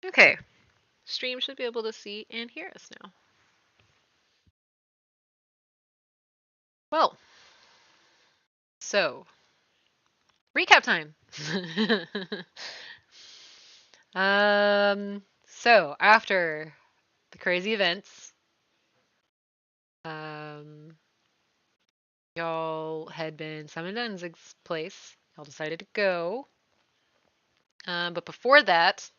Okay. Stream should be able to see and hear us now. Well, so recap time. So after the crazy events, um, y'all had been summoned to Unzig's place. Y'all decided to go. But before that,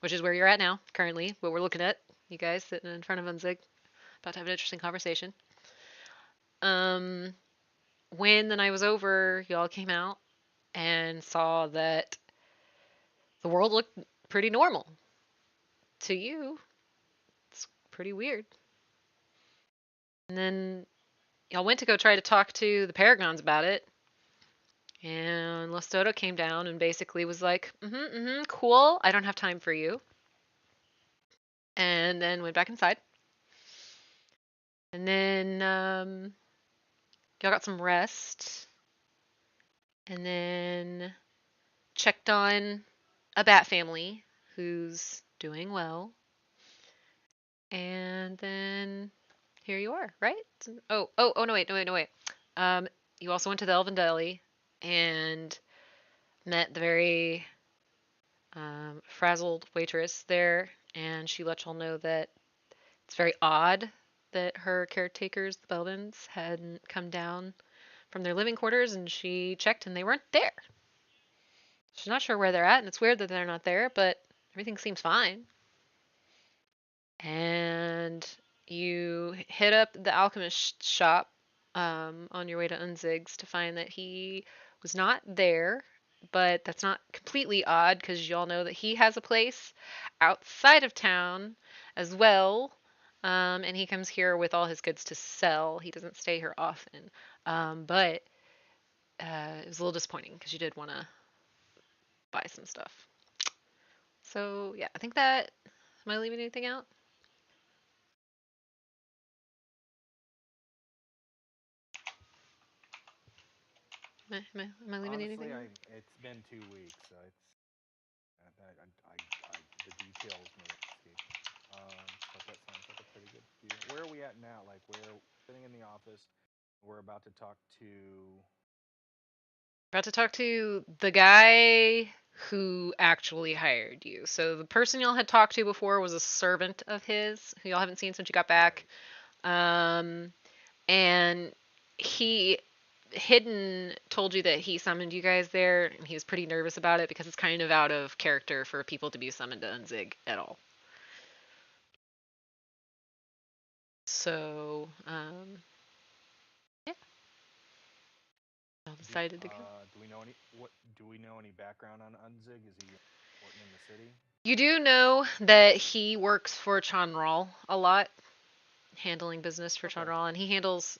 which is where you're at now, currently, what we're looking at, you guys sitting in front of Unzig, about to have an interesting conversation. Um, when the night was over, y'all came out and saw that the world looked pretty normal. To you, it's pretty weird. And then y'all went to go try to talk to the Paragons about it, and Lostoto came down and basically was like, cool, I don't have time for you. And then went back inside. And then y'all got some rest. And then checked on a bat family who's doing well. And then here you are, right? No, wait. You also went to the Elven Deli and met the very frazzled waitress there, and she let y'all know that it's very odd that her caretakers, the Belvins, hadn't come down from their living quarters, and she checked and they weren't there. She's not sure where they're at, and it's weird that they're not there, but everything seems fine. And you hit up the alchemist shop on your way to Unzig's to find that he was not there, but that's not completely odd because y'all know that he has a place outside of town as well. And he comes here with all his goods to sell. He doesn't stay here often. But it was a little disappointing because you did want to buy some stuff. So yeah, I think that. Am I leaving anything out? Am I leaving Honestly, anything out? it's been 2 weeks, so the details may escape me. But that sounds like a pretty good deal. Where are we at now? Like we're sitting in the office. We're about to talk to. About to talk to the guy who actually hired you. So the person y'all had talked to before was a servant of his who y'all haven't seen since you got back. Right. Um, and he hidden told you that he summoned you guys there, and he was pretty nervous about it because it's kind of out of character for people to be summoned to Unzig at all. So, yeah, y'all decided to go. Do we know any? What do we know any background on Unzig? Is he important in the city? You do know that he works for Chanral a lot, handling business for Okay. Chanral, and he handles.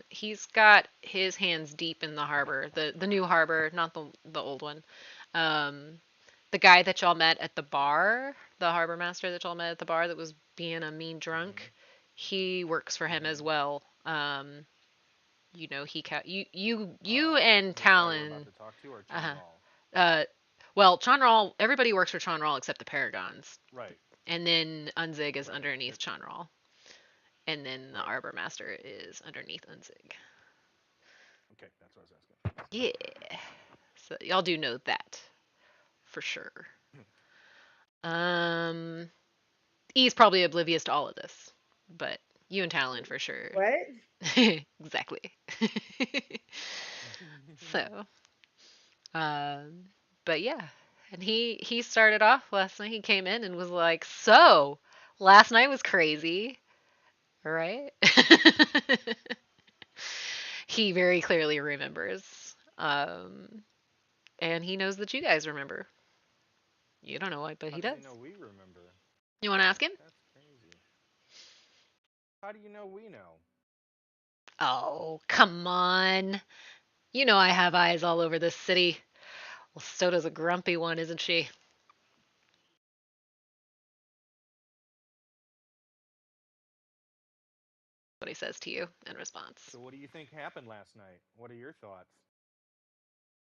He's got his hands deep in the harbor, the new harbor, not the old one. Um, the guy that y'all met at the bar, the harbor master that y'all met at the bar that was being a mean Mhm. drunk, he works for him as Mhm. well. You know, you and This guy we're about Talon. to talk to, or Uh, Chanral? uh, well, Chanral. Everybody works for Chanral except the Paragons, Right. and then Unzig is Right. underneath Chanral, and then the Right. Arbor Master is underneath Unzig. Okay, that's what I was asking. Yeah. So y'all do know that for sure. Um, E's probably oblivious to all of this, but you and Talon for sure. What? Exactly. So, um, but yeah, and he started off last night. He came in and was like, "So, last night was crazy, right?" He very clearly remembers, and he knows that you guys remember. You don't know why, but How he does does. he know we remember? You want to ask him? That's crazy. How do you know we know? Oh, come on. You know I have eyes all over this city. Well, so does a grumpy one, isn't she? What he says to you in response. So what do you think happened last night? What are your thoughts?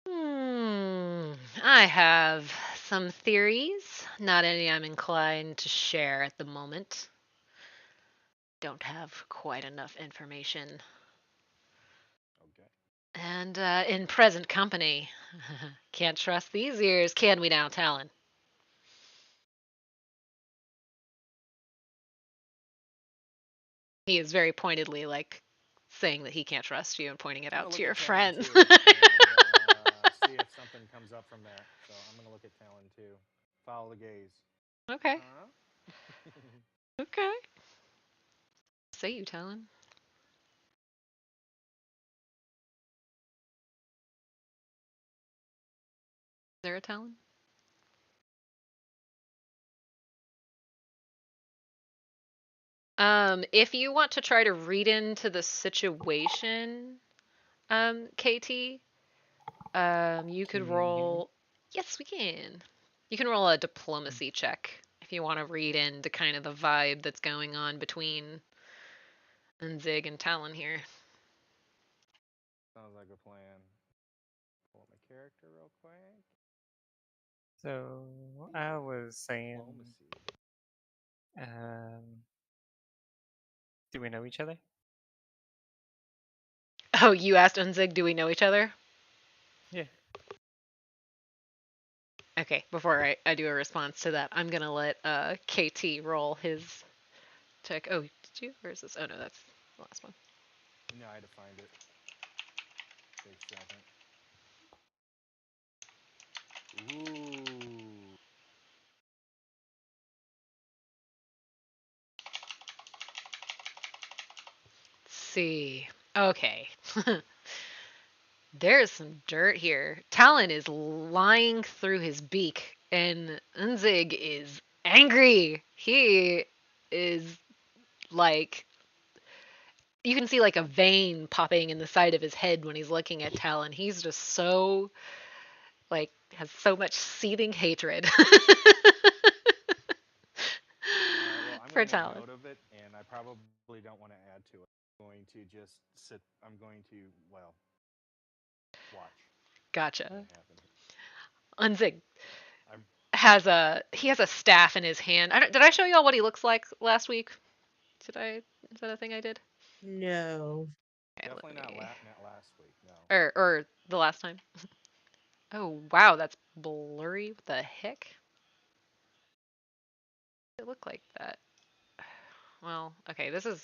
Hmm, I have some theories. Not any I'm inclined to share at the moment. Don't have quite enough information. Okay. And in present company, can't trust these ears, can we now, Talon? He is very pointedly like saying that he can't trust you and pointing it I'm out gonna to look your at Talon friends. too, and see if something comes up from there. So I'm gonna look at Talon too. Follow the gaze. Okay, Huh? okay. Say you, Talon. Is there a Talon? If you want to try to read into the situation, KT, you could Can you hear me? roll. Yes, we can. You can roll a diplomacy check if you want to read into kind of the vibe that's going on between Zig and Talon here. Sounds like a plan. Pull up my character real quick. So I was saying, Diplomacy. um, do we know each other? Oh, you asked Unzig, do we know each other? Yeah. Okay, before I do a response to that, I'm gonna let KT roll his check. Oh, did you? Where is this? Oh no, that's the last one. No, I had to find it. Take a second. Ooh. Let's see. Okay. There's some dirt here. Talon is lying through his beak, and Unzig is angry. He is like you can see like a vein popping in the side of his head when he's looking at Talon. He's just so like has so much seething hatred All right. Well, I'm for gonna make Talon. note of it, and I probably don't want to add to it. I'm going to just sit. I'm going to watch what's Gotcha. gonna happen here. Unzig I'm. has a staff in his hand. Did I show y'all what he looks like last week? Did I? Is that a thing I did? No. Okay, let Definitely not me. not last week. No. Or the last time. Oh wow, that's blurry. What the heck? It look like that. Well, okay, this is.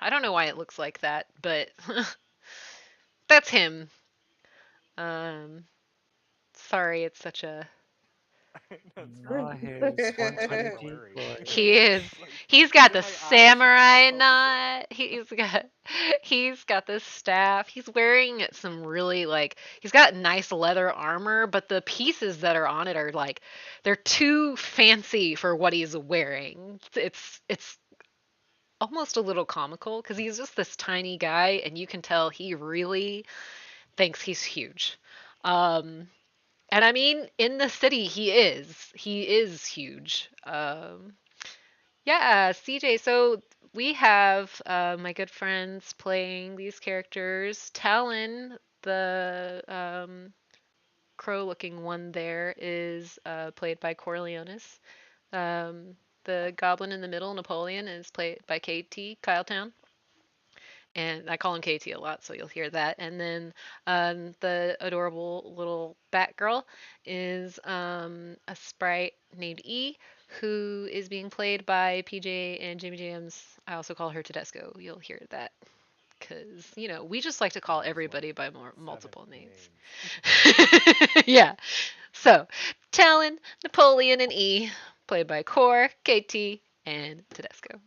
I don't know why it looks like that, but that's him. Um, sorry, it's such a. That's fine. Nah, It's his kind of like 120 blurry. glory. He is. It's like, He's is got it the my eyes? Am I not samurai focusing? knot. He's got this staff. He's wearing some really like he's got nice leather armor, but the pieces that are on it are like they're too fancy for what he's wearing. It's almost a little comical because he's just this tiny guy, and you can tell he really thinks he's huge. Um, and I mean, in the city, he is. He is huge. Yeah, CJ. So we have my good friends playing these characters. Talon, the crow-looking one there, is played by Corleonis. Um, the goblin in the middle, Napoleon, is played by KT, Kyletown. And I call him KT a lot, so you'll hear that. And then the adorable little Batgirl is a sprite named E, who is being played by PJ and Jimmy Jams. I also call her Tedesco. You'll hear that because we just like to call There's like everybody by seven multiple names. names. Yeah. So Talon, Napoleon, and E, played by Core, KT, and Tedesco.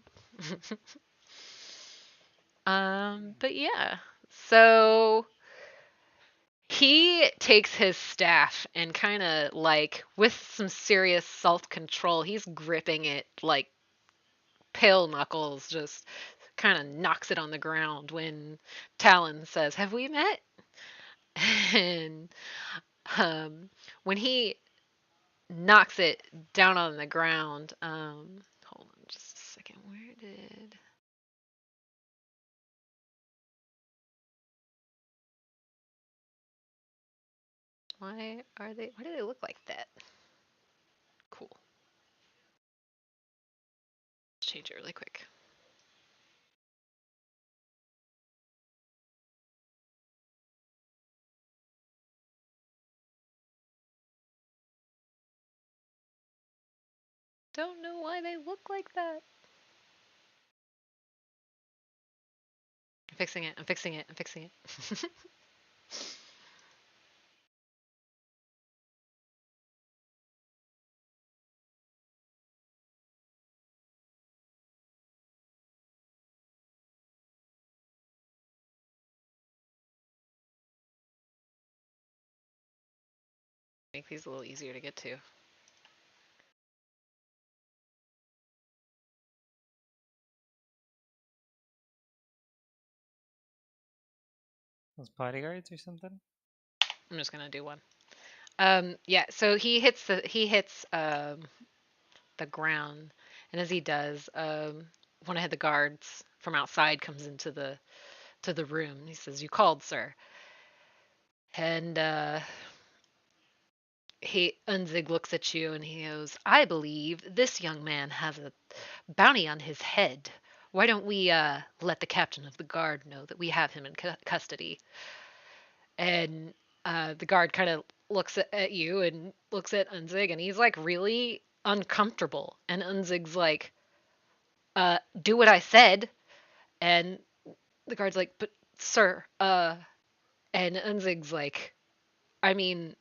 But yeah. So he takes his staff and kind of like with some serious self-control, he's gripping it like pale knuckles, just kind of knocks it on the ground when Talon says, "Have we met?" And um, when he knocks it down on the ground, hold on just a second. Where did why are they? Why do they look like that? change it really quick. Don't know why they look like that. I'm fixing it. I'm fixing it. I'm fixing it. Make these a little easier to get to. Those bodyguards or something? I'm just gonna do one. Yeah. So he hits the ground, and as he does, one of the guards from outside comes into the room. He says, "You called, sir." And he Unzig looks at you and he goes, "I believe this young man has a bounty on his head. Why don't we let the captain of the guard know that we have him in custody?" And the guard kind of looks at you and looks at Unzig, and he's like really uncomfortable. And Unzig's like, "Do what I said." And the guard's like, "But sir, and Unzig's like, "I mean,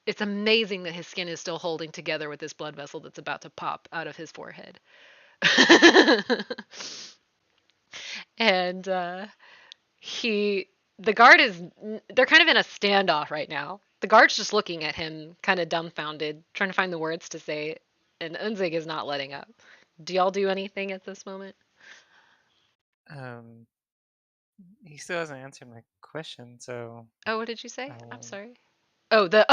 it's amazing that his skin is still holding together with this blood vessel that's about to pop out of his forehead." And he the guard is they're kind of in a standoff right now. The guard's just looking at him kind of dumbfounded, trying to find the words to say, and Unzig is not letting up. Do y'all do anything at this moment? Um, he still hasn't answered my question, so Oh, what did you say? I'm I'll sorry. Oh, the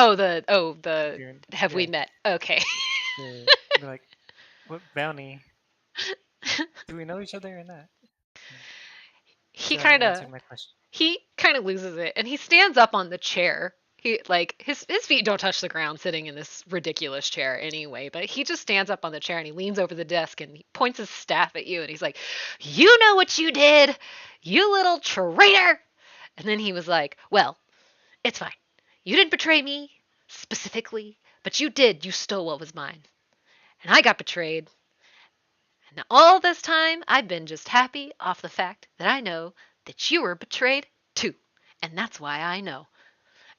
do. have we Yeah, met? Okay. to be like, what bounty? Do we know each other or not? Yeah. he Still hasn't kind of answered my question. he kind of loses it, and he stands up on the chair. He like his feet don't touch the ground sitting in this ridiculous chair anyway, but he just stands up on the chair and he leans over the desk and he points his staff at you and he's like, "You know what you did, you little traitor." And then he was like, "Well, it's fine. You didn't betray me specifically, but you did. You stole what was mine. And I got betrayed. And all this time, I've been just happy off the fact that I know that you were betrayed too. And that's why I know."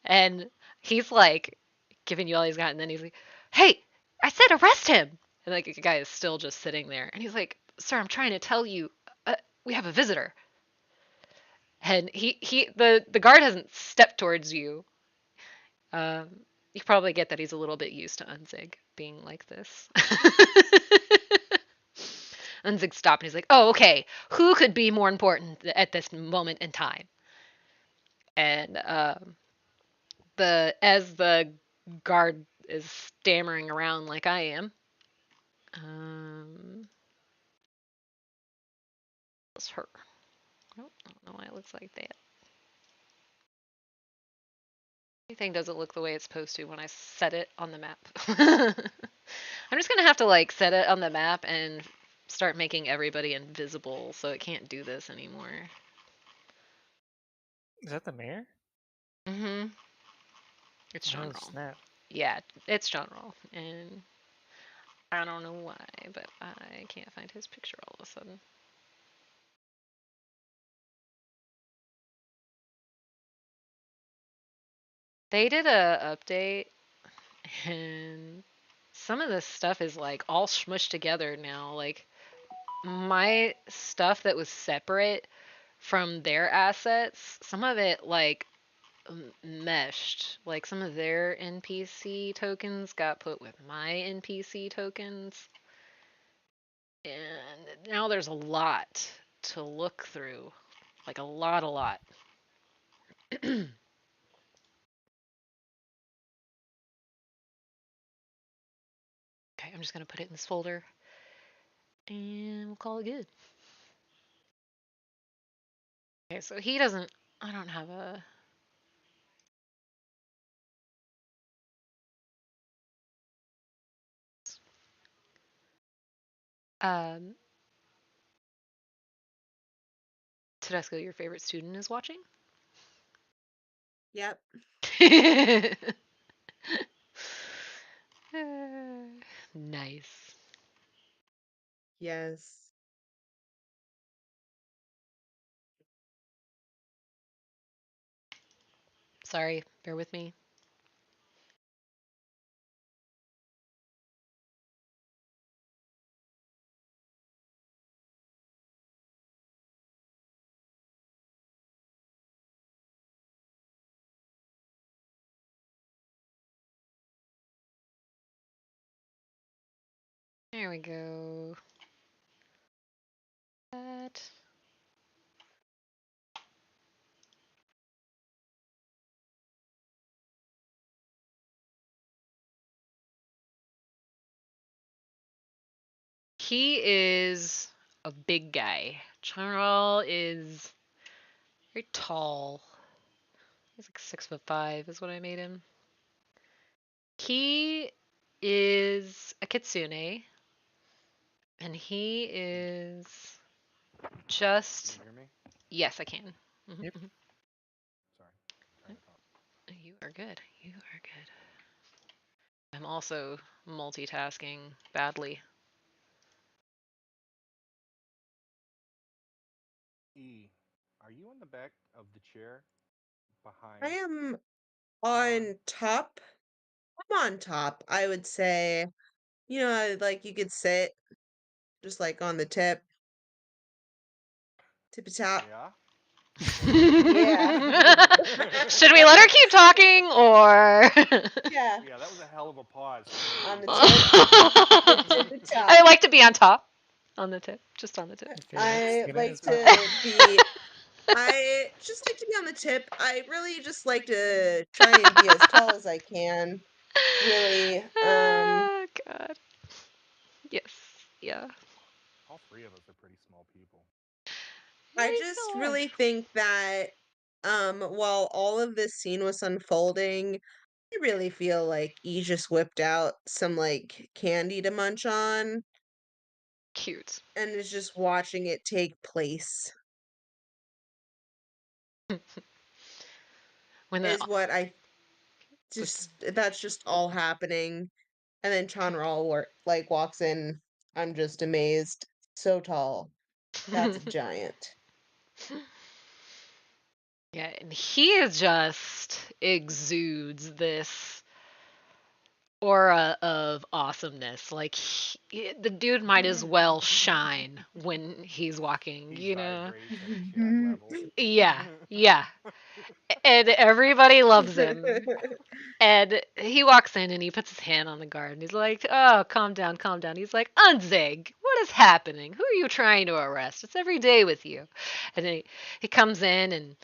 And he's like giving you all he's got, and then he's like, "Hey, I said arrest him." And like the guy is still just sitting there, and he's like, "Sir, I'm trying to tell you, we have a visitor." And the guard hasn't stepped towards you. Um, you probably get that he's a little bit used to Unzig being like this. Unzig stopped and he's like, "Oh, okay. Who could be more important at this moment in time?" And the as the guard is stammering around like I am, it's her. Oh, I don't know why it looks like that. Anything doesn't look the way it's supposed to when I set it on the map. I'm just gonna have to like set it on the map and start making everybody invisible so it can't do this anymore. Is that the mayor? Mm-hmm. It's John Oh Roll. snap! Yeah, it's John Roll, and I don't know why, but I can't find his picture all of a sudden. They did a update, and some of this stuff is like all smushed together now. Like my stuff that was separate from their assets, some of it like meshed. Like some of their NPC tokens got put with my NPC tokens. And now there's a lot to look through. Like a lot, a lot. Okay, I'm just going to put it in this folder and we'll call it good. Okay, so he doesn't. I don't have a. Um, Tedesco, your favorite student, is watching. Yep. Nice. Yes. Sorry, bear with me. There we go. That. He is a big guy. Charles is very tall. He's like 6'5" is what I made him. He is a kitsune, and he is Can just you hear me? yes, I can. Yep. Mhm. Sorry, trying to talk. You are good. You are good. I'm also multitasking badly. E, are you in the back of the chair I behind am Flower? on top. I'm on top, I would say. Like you could sit just like on the tippy top. Yeah. Yeah. Should we let her keep talking or? Yeah, Yeah, that was a hell of a pause for me. on the tippy I top. like to be on top, on the tip, just on the tip. Okay, let's I get into like this topic. to be I just like to be on the tip. I really just like to try and be as tall as I can. Really. Oh God. Yes. Yeah. All three of us are pretty small people. Yeah, I you just still are. really think that while all of this scene was unfolding, I really feel like he just whipped out some like candy to munch on Cute. and is just watching it take place When the is what I with just that's just all happening. And then like walks in. I'm just amazed. So tall. That's a giant. yeah, and he just exudes this aura of awesomeness. Like the dude might as well shine when he's walking, He you know? vibrates at a cat level. Yeah, yeah. And everybody loves him. And he walks in and he puts his hand on the guard and he's like, "Oh, calm down, calm down." He's like, "Unzig, what is happening? Who are you trying to arrest? It's every day with you." And then he comes in and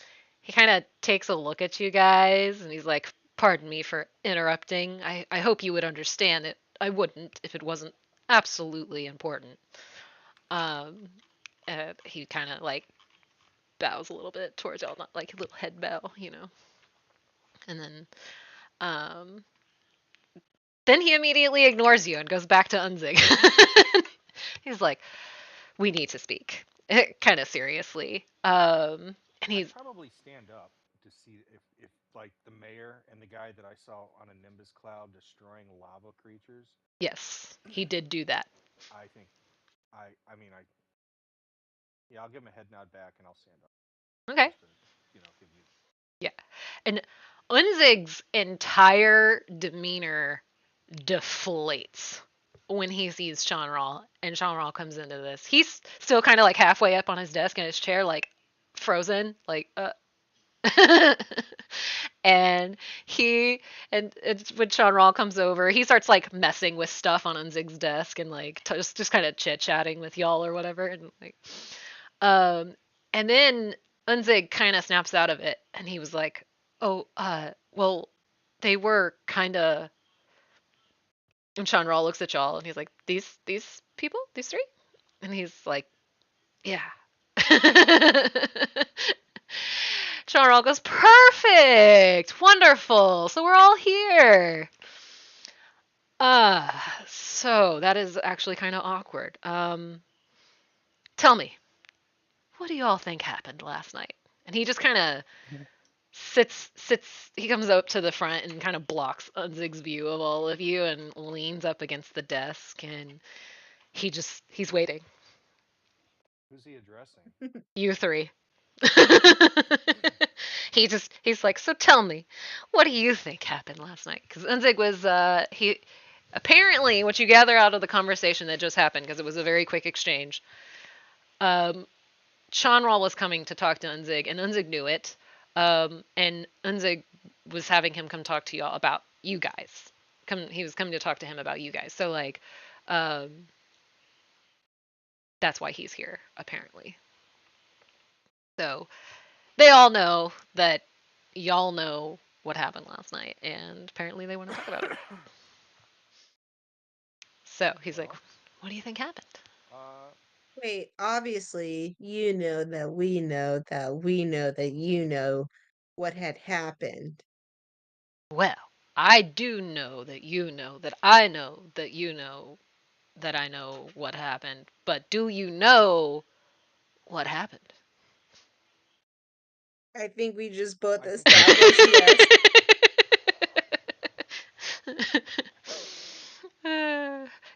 he kind of takes a look at you guys and he's like, "Pardon me for interrupting. I hope you would understand that I wouldn't if it wasn't absolutely important." Um, he kind of like bows a little bit towards y'all, not like a little head bow, you know. And um, then he immediately ignores you and goes back to Unzig. He's like, "We need to speak," kind of seriously. And I'd he's probably stand up to see if like the mayor and the guy that I saw on a Nimbus cloud destroying lava creatures. yes, he did do that. I think I mean I yeah, I'll give him a head nod back and I'll stand up Okay, just to give you. yeah, and Unzig's entire demeanor deflates when he sees Shanral, and Shanral comes into this. He's still kind of like halfway up on his desk in his chair, like frozen, like and he and it's when Sean Rawl comes over, he starts like messing with stuff on Unzig's desk and like just kind of chit chatting with y'all or whatever, and like um and then Unzig kind of snaps out of it, and he was like, "Oh, well, they were kind of." And Sean Rawl looks at y'all and he's like, "These people, these three," and he's like, "Yeah." Charles goes, "Perfect! Wonderful! So we're all here." So that is actually kind of awkward. Tell me, what do you all think happened last night? And he just kind of sits. He comes up to the front and kind of blocks Unzig's view of all of you and leans up against the desk and he's waiting. Who's he addressing? You three. He's like, so tell me, what do you think happened last night? Because Unzig was he apparently what you gather out of the conversation that just happened, because it was a very quick exchange. Um, Chanral was coming to talk to Unzig, and Unzig knew it. And Unzig was having him come talk to y'all about you guys. He was coming to talk to him about you guys. So like, um, that's why he's here apparently. So they all know that y'all know what happened last night, and apparently they want to talk about it. So he's like, Well, "What do you think happened?" uh, Wait, obviously, you know that we know that we know that you know what had happened. Well, I do know that you know that I know that you know that I know what happened, but do you know what happened? I think we just both I think we know. established yes.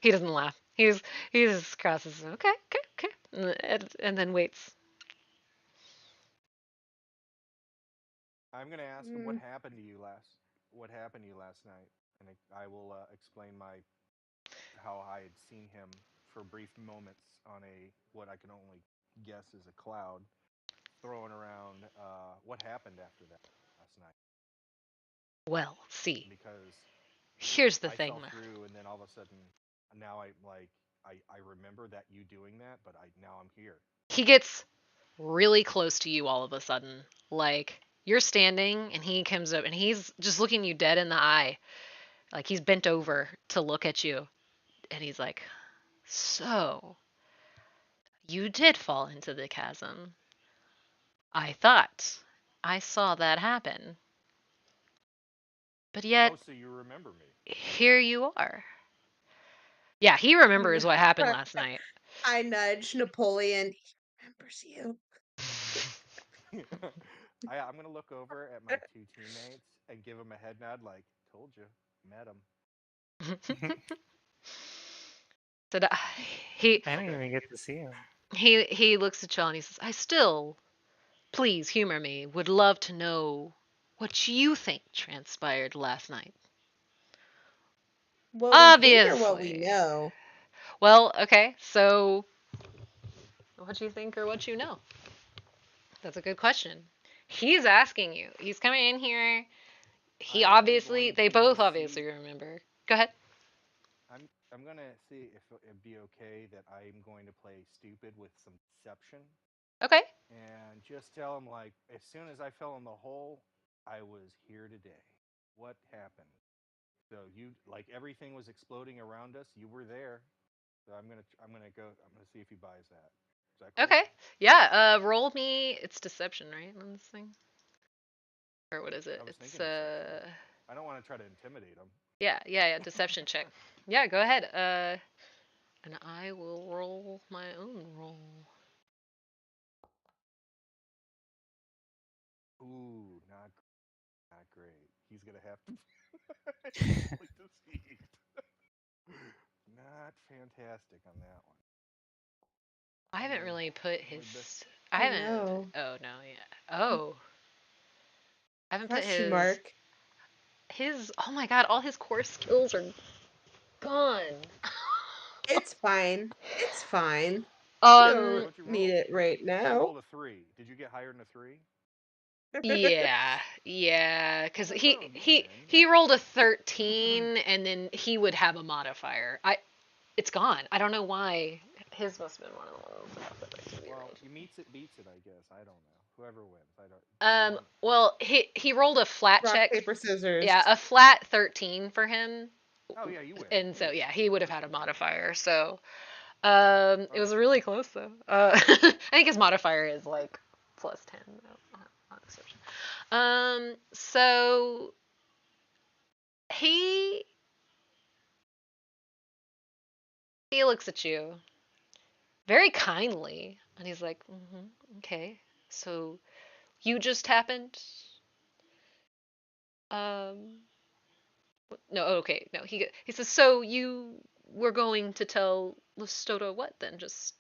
He doesn't laugh. He just crosses. Okay, okay, okay, and then waits. I'm gonna ask him what Mm, happened to you last. What happened to you last night, and I will explain my how I had seen him for brief moments on a what I can only guess is a cloud throwing around. What happened after that last night? Well, see, Because here's the I thing. fell through, and then all of a sudden, now I remember that you doing that, but I now I'm here. He gets really close to you all of a sudden. Like, you're standing and he comes up and he's just looking you dead in the eye. Like, he's bent over to look at you. And he's like, so, you did fall into the chasm. I thought I saw that happen. But yet, Oh, so you remember me? here you are. Yeah, he remembers what happened last night. I nudge Napoleon. He remembers you. I'm gonna look over at my two teammates and give them a head nod, like "Told you, met him." So he I didn't Okay. even get to see him. he looks at y'all and he says, "I still, please humor me, would love to know what you think transpired last night." What we think or what we Obviously. know? Well, okay, so what you think or what you know? That's a good question. He's asking you. He's coming in here. He I am obviously, going they to both obviously deceive. remember. Go ahead. I'm gonna see if it'd be okay that I'm going to play stupid with some deception Okay. and just tell him like as soon as I fell in the hole, I was here today. What happened? So you like everything was exploding around us. You were there. So I'm gonna see if he buys that. Is that cool? Okay. Yeah, roll me. It's deception, right? On this thing? Or what is it? I was It's, thinking deception. I don't want to try to intimidate him. yeah, deception check. Yeah, go ahead. And I will roll my own roll. Ooh, not great. He's gonna have to easily deceived. Not fantastic on that one. I haven't Only really put only best. his. I Oh haven't. no. Oh no, yeah. Oh, I haven't put Question his. mark. Oh my god, all his core skills are gone. It's fine. It's fine. You um, don't What'd you need roll? it right You now. rolled a 3. Did you get higher than a 3? yeah, Well, because then boom, you win. he rolled a 13, and then he would have a modifier. It's gone. I don't know why. His must have been one of the ones that have to be Well, rolled. you meets it, beats it. I guess. I don't know. Whoever wins. I don't. Do you want? Well, he rolled a flat Rock, check. paper, scissors. Yeah, a flat 13 for him, Oh yeah, you win. and You so win. yeah, he Yeah, would of have course had a you win. modifier. So Okay. it All was right. really close though. I think his modifier is like plus 10. No, not exception. So he he looks at you very kindly. And he's like, okay. So you just happened. Um, no, okay, no. He says, so you were going to tell Lustoda what then? Just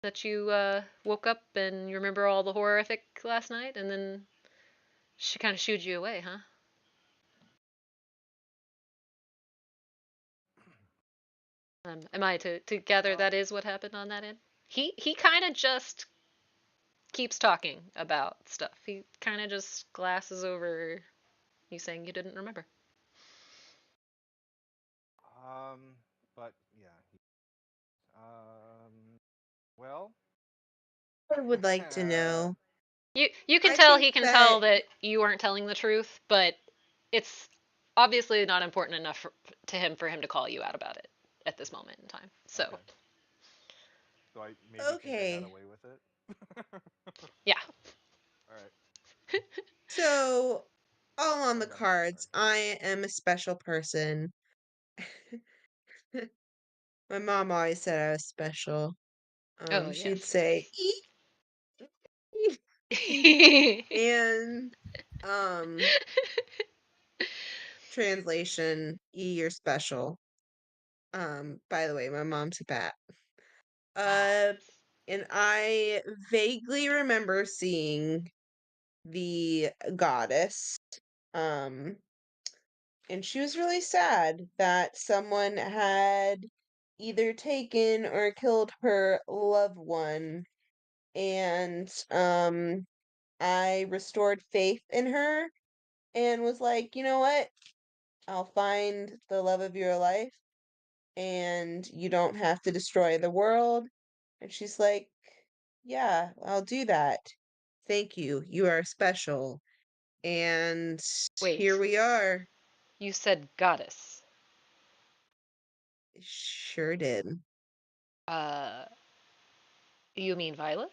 that you woke up and you remember all the horrific last night, and then she kind of shooed you away, huh? Am I to gather Well, that is what happened on that end? He kind of just keeps talking about stuff. He kind of just glasses over you saying you didn't remember. um, but yeah, um, well, I would like to uh, know. You can I tell think he can that tell that you weren't telling the truth, but it's obviously not important enough to him for him to call you out about it at this moment in time. So okay, so I maybe think I got okay. away with it. yeah, All right, So all on the I'm done. cards. Sorry. I am a special person. My mom always said I was special. oh She'd yes. say, and um, translation, you're special. By the way, my mom's a bat. Ah, Uh, and I vaguely remember seeing the goddess. Um, and she was really sad that someone had either taken or killed her loved one. And I restored faith in her and was like, you know what? I'll find the love of your life and you don't have to destroy the world. And she's like, yeah, I'll do that. Thank you. You are special. And here wait. we are. You said goddess. Sure did. Uh, you mean Violet?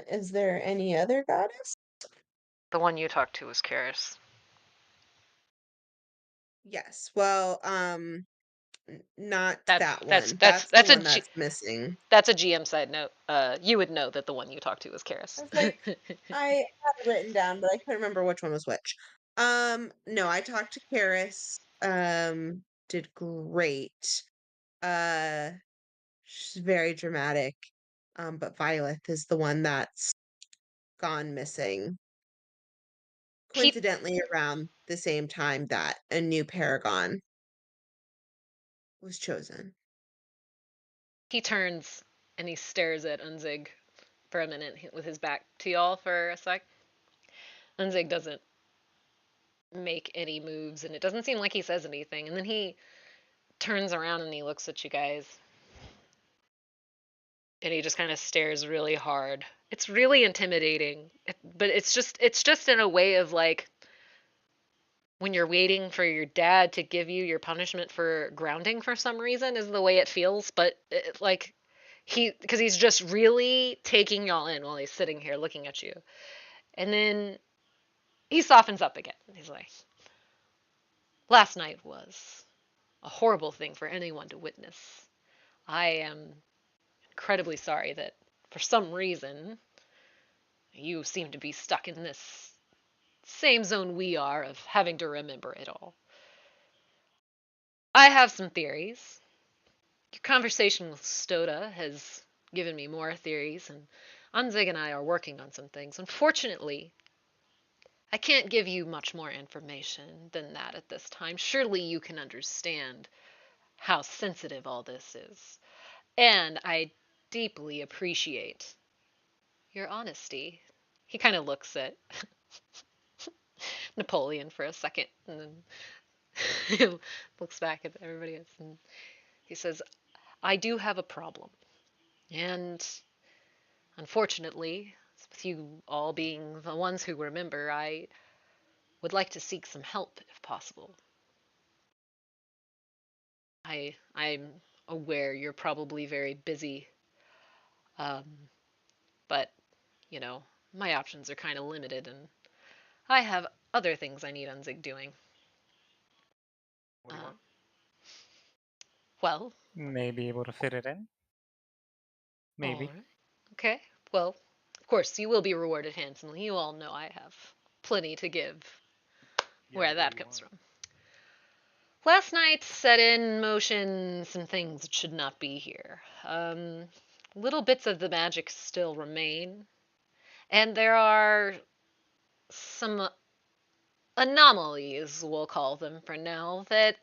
Is there any other goddess? The one you talked to was Karis. Yes. Well, not That's that that's one. that's That's the that's a one G, that's missing. that's a GM side note. You would know that the one you talked to was I Karis. was like, I had it written down, but I couldn't remember which one was which. No, I talked to Karis. Did great. Uh, she's very dramatic. But Violet is the one that's gone missing. he Coincidentally, around the same time that a new Paragon was chosen. he turns and he stares at Unzig for a minute with his back to y'all for a sec. Unzig doesn't make any moves, and it doesn't seem like he says anything. And then he turns around and he looks at you guys, and he just kind of stares really hard. It's really intimidating, but it's just in a way of like when you're waiting for your dad to give you your punishment for grounding for some reason is the way it feels. But like because he's just really taking y'all in while he's sitting here looking at you, and then he softens up again. He's like, "Last night was a horrible thing for anyone to witness. I am incredibly sorry that for some reason you seem to be stuck in this same zone we are of having to remember it all. I have some theories. Your conversation with Stoda has given me more theories, and Anzig and I are working on some things. Unfortunately, I can't give you much more information than that at this time. Surely you can understand how sensitive all this is. And I deeply appreciate your honesty." He kind of looks at Napoleon for a second and then looks back at everybody else and he says, "I do have a problem. And unfortunately, with you all being the ones who remember, I would like to seek some help if possible. I'm aware you're probably very busy, um, but you know, my options are kind of limited and I have other things I need Unzig doing." What do you Uh, want? well, May be able to fit it in. all Maybe. right. Okay. Well, of course, you will be rewarded handsomely. You all know I have plenty to give, Yeah, where what do that you comes want? from. Last night set in motion some things that should not be here. Little bits of the magic still remain, and there are some anomalies, we'll call them for now, that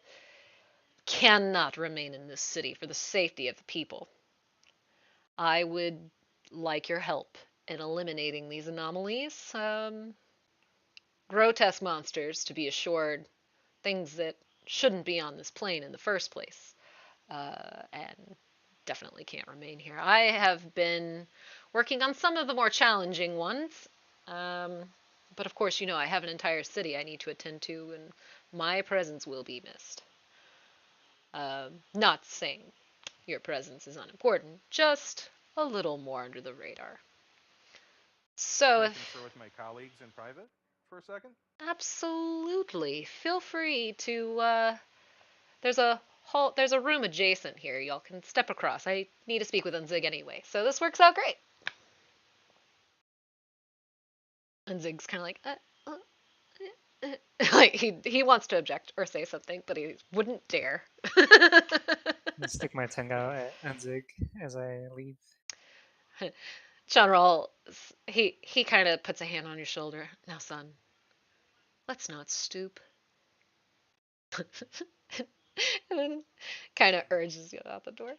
cannot remain in this city for the safety of the people. I would like your help in eliminating these anomalies. Grotesque monsters, to be assured, things that shouldn't be on this plane in the first place, and definitely can't remain here. I have been working on some of the more challenging ones, um, but of course, you know, I have an entire city I need to attend to, and my presence will be missed. Not saying your presence is unimportant, just a little more under the radar. Can So, I if confer with my colleagues in private for a second? absolutely, feel free to. There's a room adjacent here. Y'all can step across. I need to speak with Unzig anyway, so this works out great. Unzig's kind of like, like he wants to object or say something, but he wouldn't dare. I stick my tongue out at Unzig as I leave. John Rawl, he kind of puts a hand on your shoulder. Now, son, let's not stoop. And then kind of urges you out the door.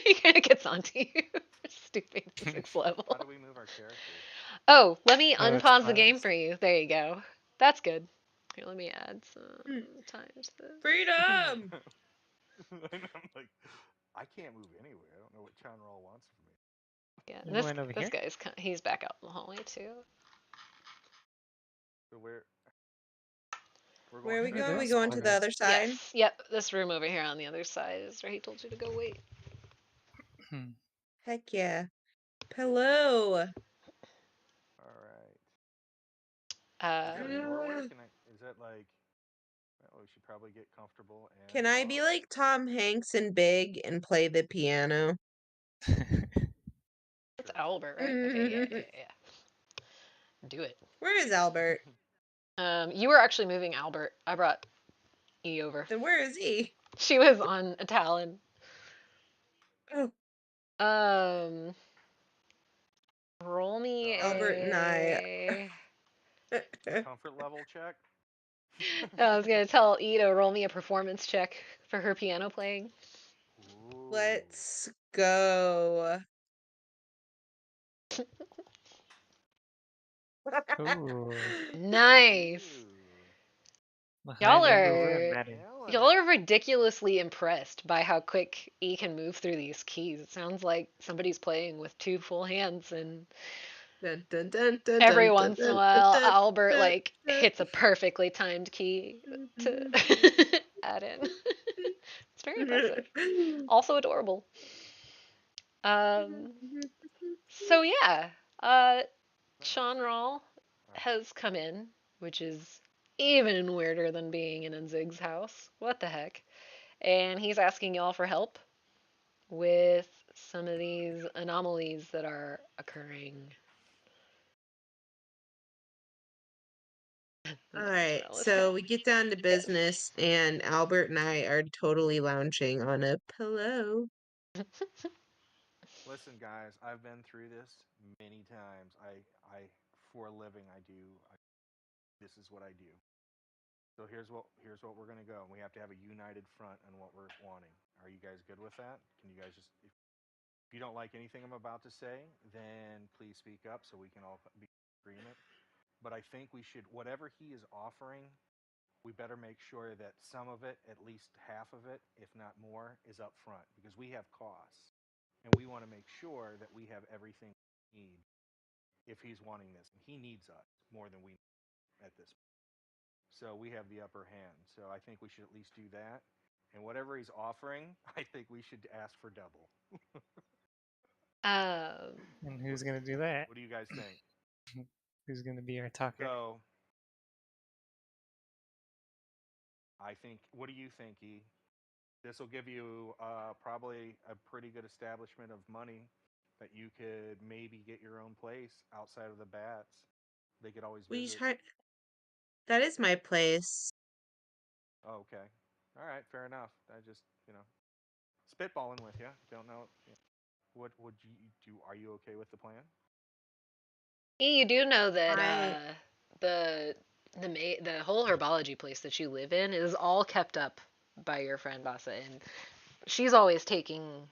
He kind of gets onto you for stooping to 6th How level. do we move our characters? Oh, let me Oh, it's unpause the game paused. for you. There you go. That's good. Here, let me add some times this. Freedom! And I'm like, I can't move anywhere. I don't know what John Roll wants from me. Yeah, You this going over this here? guy's he's back out in the hallway too. So we're going Where are we Maybe straight going? We down this the going to the corner. hallway. other side? Yes, yep. This room over here on the other side is where he told you to go wait. Hmm. Heck yeah. Hello. All right. Is there a Uh, doorway? Can I? Is that like? Well, we should probably get comfortable and Can I be talk. like Tom Hanks and Big and play the piano? it's Sure. Albert, right? Okay, yeah, Where yeah, yeah. Do it. is Albert? You were actually moving Albert. I brought E over. Then where is he? She was on a Talon. Oh, Um, roll So me I Albert and I. a. a comfort level check. I was gonna tell E to roll me a performance check for her piano playing. Ooh. Let's go. Ooh, Nice. Ooh. a high Y'all number we're are embedding. Killing y'all are it. ridiculously impressed by how quick E can move through these keys. It sounds like somebody's playing with two full hands, and Dun, dun, dun, dun, every dun, dun, once in a dun, while dun, Albert dun, like dun, hits a perfectly timed key to dun. add in. It's very impressive. Also adorable. Um so yeah, uh Sean Nice. Rawl All right. has come in, which is even weirder than being in Zig's house. What the heck? And he's asking y'all for help with some of these anomalies that are occurring. All And then right, smell his so head. we get down to Yes. business, and Albert and I are totally lounging on a pillow. Listen, guys, I've been through this many times. For a living, this is what I do. So here's what we're gonna go. We have to have a united front on what we're wanting. Are you guys good with that? Can you guys just, if you don't like anything I'm about to say, then please speak up so we can all be in agreement. But I think we should, whatever he is offering, we better make sure that some of it, at least half of it, if not more, is up front because we have costs. And we want to make sure that we have everything we need if he's wanting this. And he needs us more than we need at this point. So we have the upper hand. So I think we should at least do that. And whatever he's offering, I think we should ask for double. Um, And What, who's gonna do that? what do you guys think? Who's gonna be our talker? So I think. What do you think, E? This will give you probably a pretty good establishment of money that you could maybe get your own place outside of the bats. They could always We visit. try. That is my place. Oh, okay. All right. Fair enough. I just, spitballing with you. Don't know. What would you do? Are you okay with the plan? You do know that I the the whole herbology place that you live in is all kept up by your friend Vasa, and she's always taking,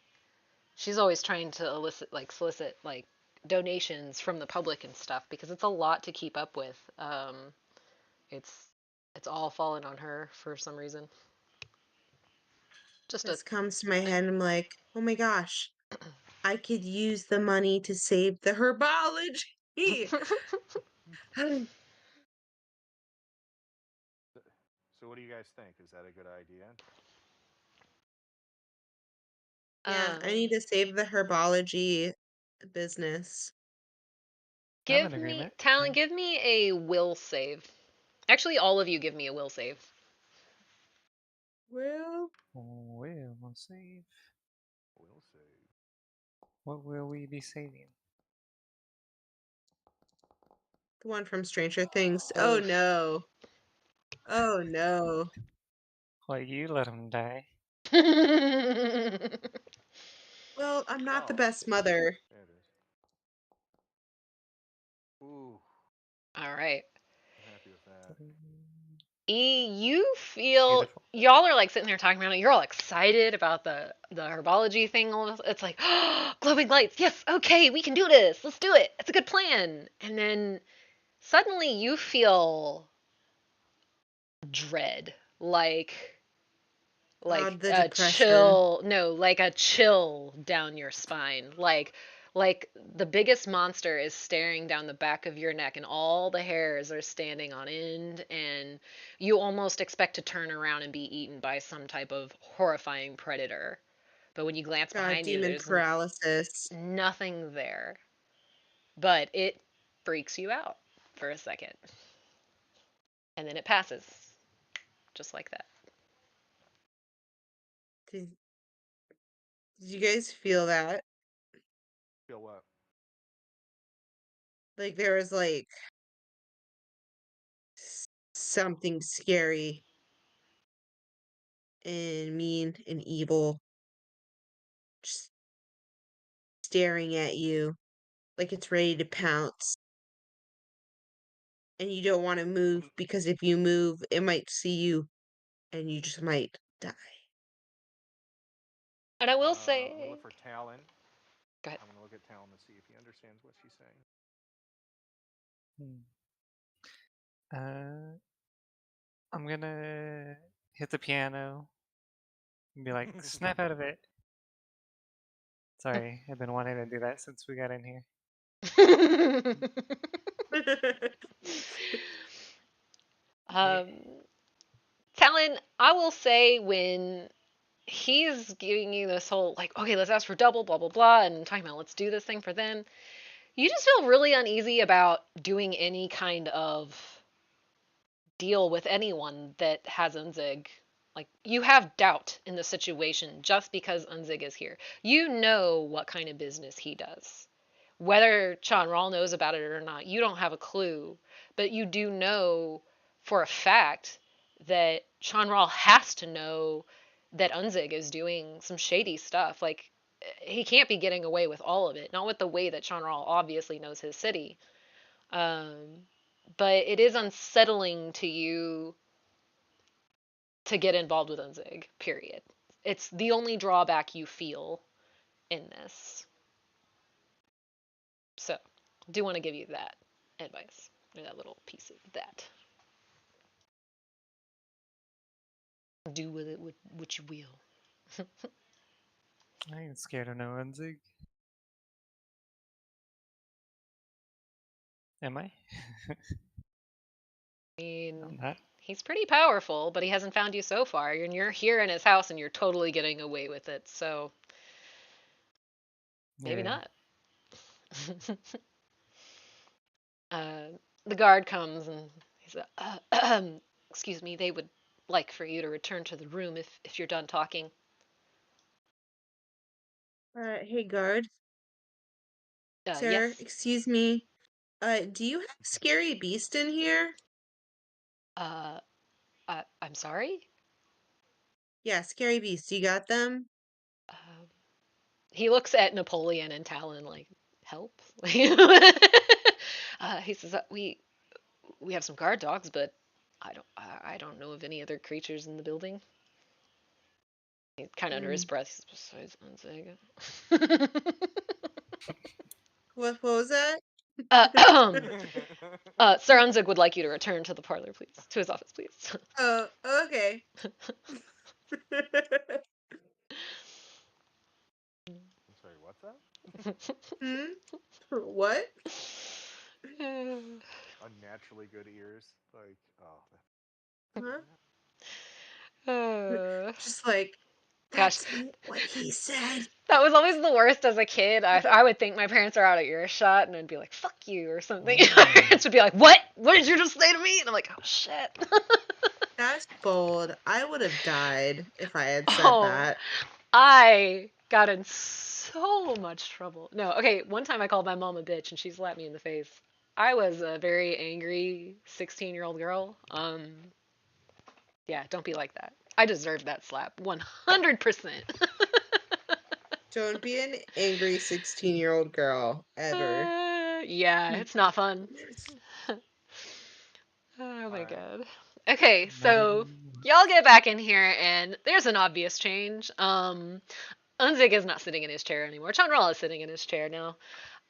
she's always trying to solicit like donations from the public and stuff because it's a lot to keep up with. It's it's all fallen on her for some reason. Just a This comes to my thing. head. I'm like, oh my gosh, I could use the money to save the herbology. So, what do you guys think? Is that a good idea? Yeah, I need um, to save the herbology business. I'm in give me agreement. Talon. Yeah. Give me a will save. Actually, all of you give me a will save. Well, We'll save. We'll see. What will we be saving? the one from Stranger Things. Oh Oof. no. Oh no. Well, you let him die. Well, I'm not the Oh, best mother. there it is. Ooh, All right. I'm happy with that. 3. You feel, Beautiful. y'all are like sitting there talking around it. You're all excited about the herbology thing. It's like, oh, glowing lights. Yes, okay, we can do this. Let's do it. It's a good plan. And then suddenly you feel dread, like The a depression. chill, no, like a chill down your spine, like the biggest monster is staring down the back of your neck and all the hairs are standing on end, and you almost expect to turn around and be eaten by some type of horrifying predator, but when you glance God, behind you demon there's paralysis. nothing there, but it freaks you out for a second, and then it passes just like that. Did, did you guys feel that? Feel what? Like there was like something scary and mean and evil just staring at you like it's ready to pounce. And you don't want to move I'm, because if you move, it might see you and you just might die. And I will I'm gonna say, look for Talon. go ahead. I'm gonna look at Talon to see if he understands what she's saying. Hmm. I'm gonna hit the piano and be like, snap out of it. Sorry, I've been wanting to do that since we got in here. Yeah. um, Talon, I will say when he's giving you this whole like, okay, let's ask for double, blah blah blah, and talking about let's do this thing for them, you just feel really uneasy about doing any kind of deal with anyone that has Unzig. Like you have doubt in the situation just because Unzig is here. You know what kind of business he does. Whether Chanral knows about it or not, you don't have a clue. But you do know for a fact that Chanral has to know that Unzig is doing some shady stuff. Like he can't be getting away with all of it. Not with the way that Chanral obviously knows his city. Um, but it is unsettling to you to get involved with Unzig, period. It's the only drawback you feel in this. So, do want to give you that advice, or that little piece of that. Do with it what you will. I ain't scared of no Unzig. Am I? I I'm mean, not. he's pretty powerful, but he hasn't found you so far, and you're here in his house and you're totally getting away with it, so maybe Yeah. not. uh, the guard comes and he's like, excuse me, they would like for you to return to the room if you're done talking. Hey guard, sir, Yes. excuse me. Do you have Scary Beast in here? Uh, I'm sorry. Yeah, Scary Beast, you got them? Um, he looks at Napoleon and Talon like, help. He says, we have some guard dogs, but I don't know of any other creatures in the building. He kind of under his Mm. breath, he's besides Unzig. What was that? uh, Sir Unzig would like you to return to the parlor, please, to his office, please. Oh, okay. I'm sorry, what's that? Hmm? What? Unnaturally good ears. Like, oh, Huh? that. Just like, Gosh, that's what he said. that was always the worst as a kid. I would think my parents are out of earshot, and I'd be like, "Fuck you" or something. My Mm. parents would be like, "What? What did you just say to me?" And I'm like, "Oh shit." That's bold. I would have died if I had said Oh, that. I got in so much trouble. No, okay, one time I called my mom a bitch, and she slapped me in the face. I was a very angry 16-year-old girl. Yeah, don't be like that. I deserved that slap, 100%. Don't be an angry 16-year-old girl, ever. Yeah, it's not fun. Oh my Alright. god. Okay, Not so anymore. y'all get back in here, and there's an obvious change. Unzig is not sitting in his chair anymore. Chanral is sitting in his chair now,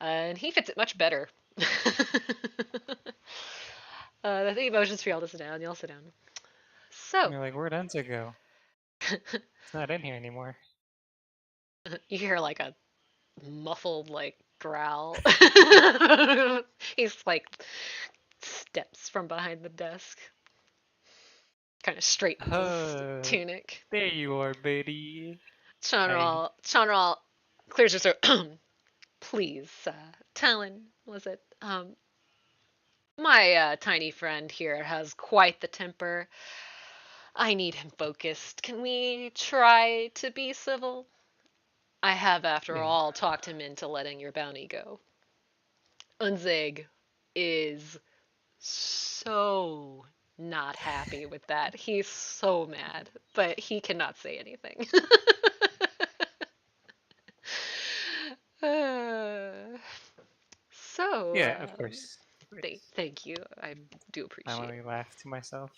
and he fits it much better. The emotions for y'all to sit down. Y'all sit down. So, You're like, where'd Enzo go? It's not in here anymore. you hear like a muffled like growl. He's like steps from behind the desk, kind of straightens his tunic. There you are, buddy. I Chanral clears his throat. Please, Talon, was it? My tiny friend here has quite the temper. I need him focused. Can we try to be civil? I have, after yeah. all, talked him into letting your bounty go. Unzig is so not happy with that. He's so mad, but he cannot say anything. Uh, so, Yeah, of course. Of course. thank you. I do I appreciate only laugh to myself.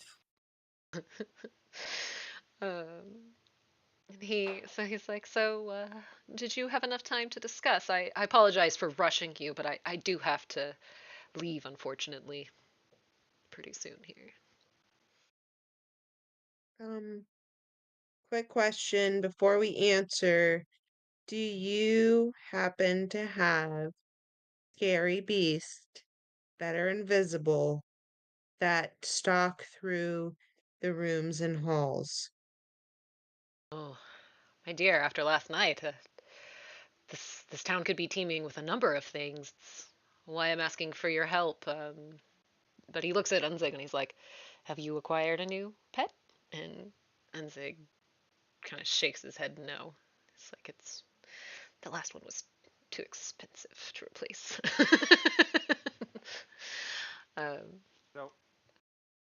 it. Um, he's like, so, did you have enough time to discuss? I apologize for rushing you, but I do have to leave, unfortunately, pretty soon here. Um, Quick question before we answer. Do you happen to have scary beasts that are invisible that stalk through the rooms and halls? Oh, my dear, after last night, this town could be teeming with a number of things. It's why I'm asking for your help. But he looks at Unzig and he's like, "Have you acquired a new pet?" And Unzig kind of shakes his head no. It's like it's the last one was too expensive to replace. um, So, I guess,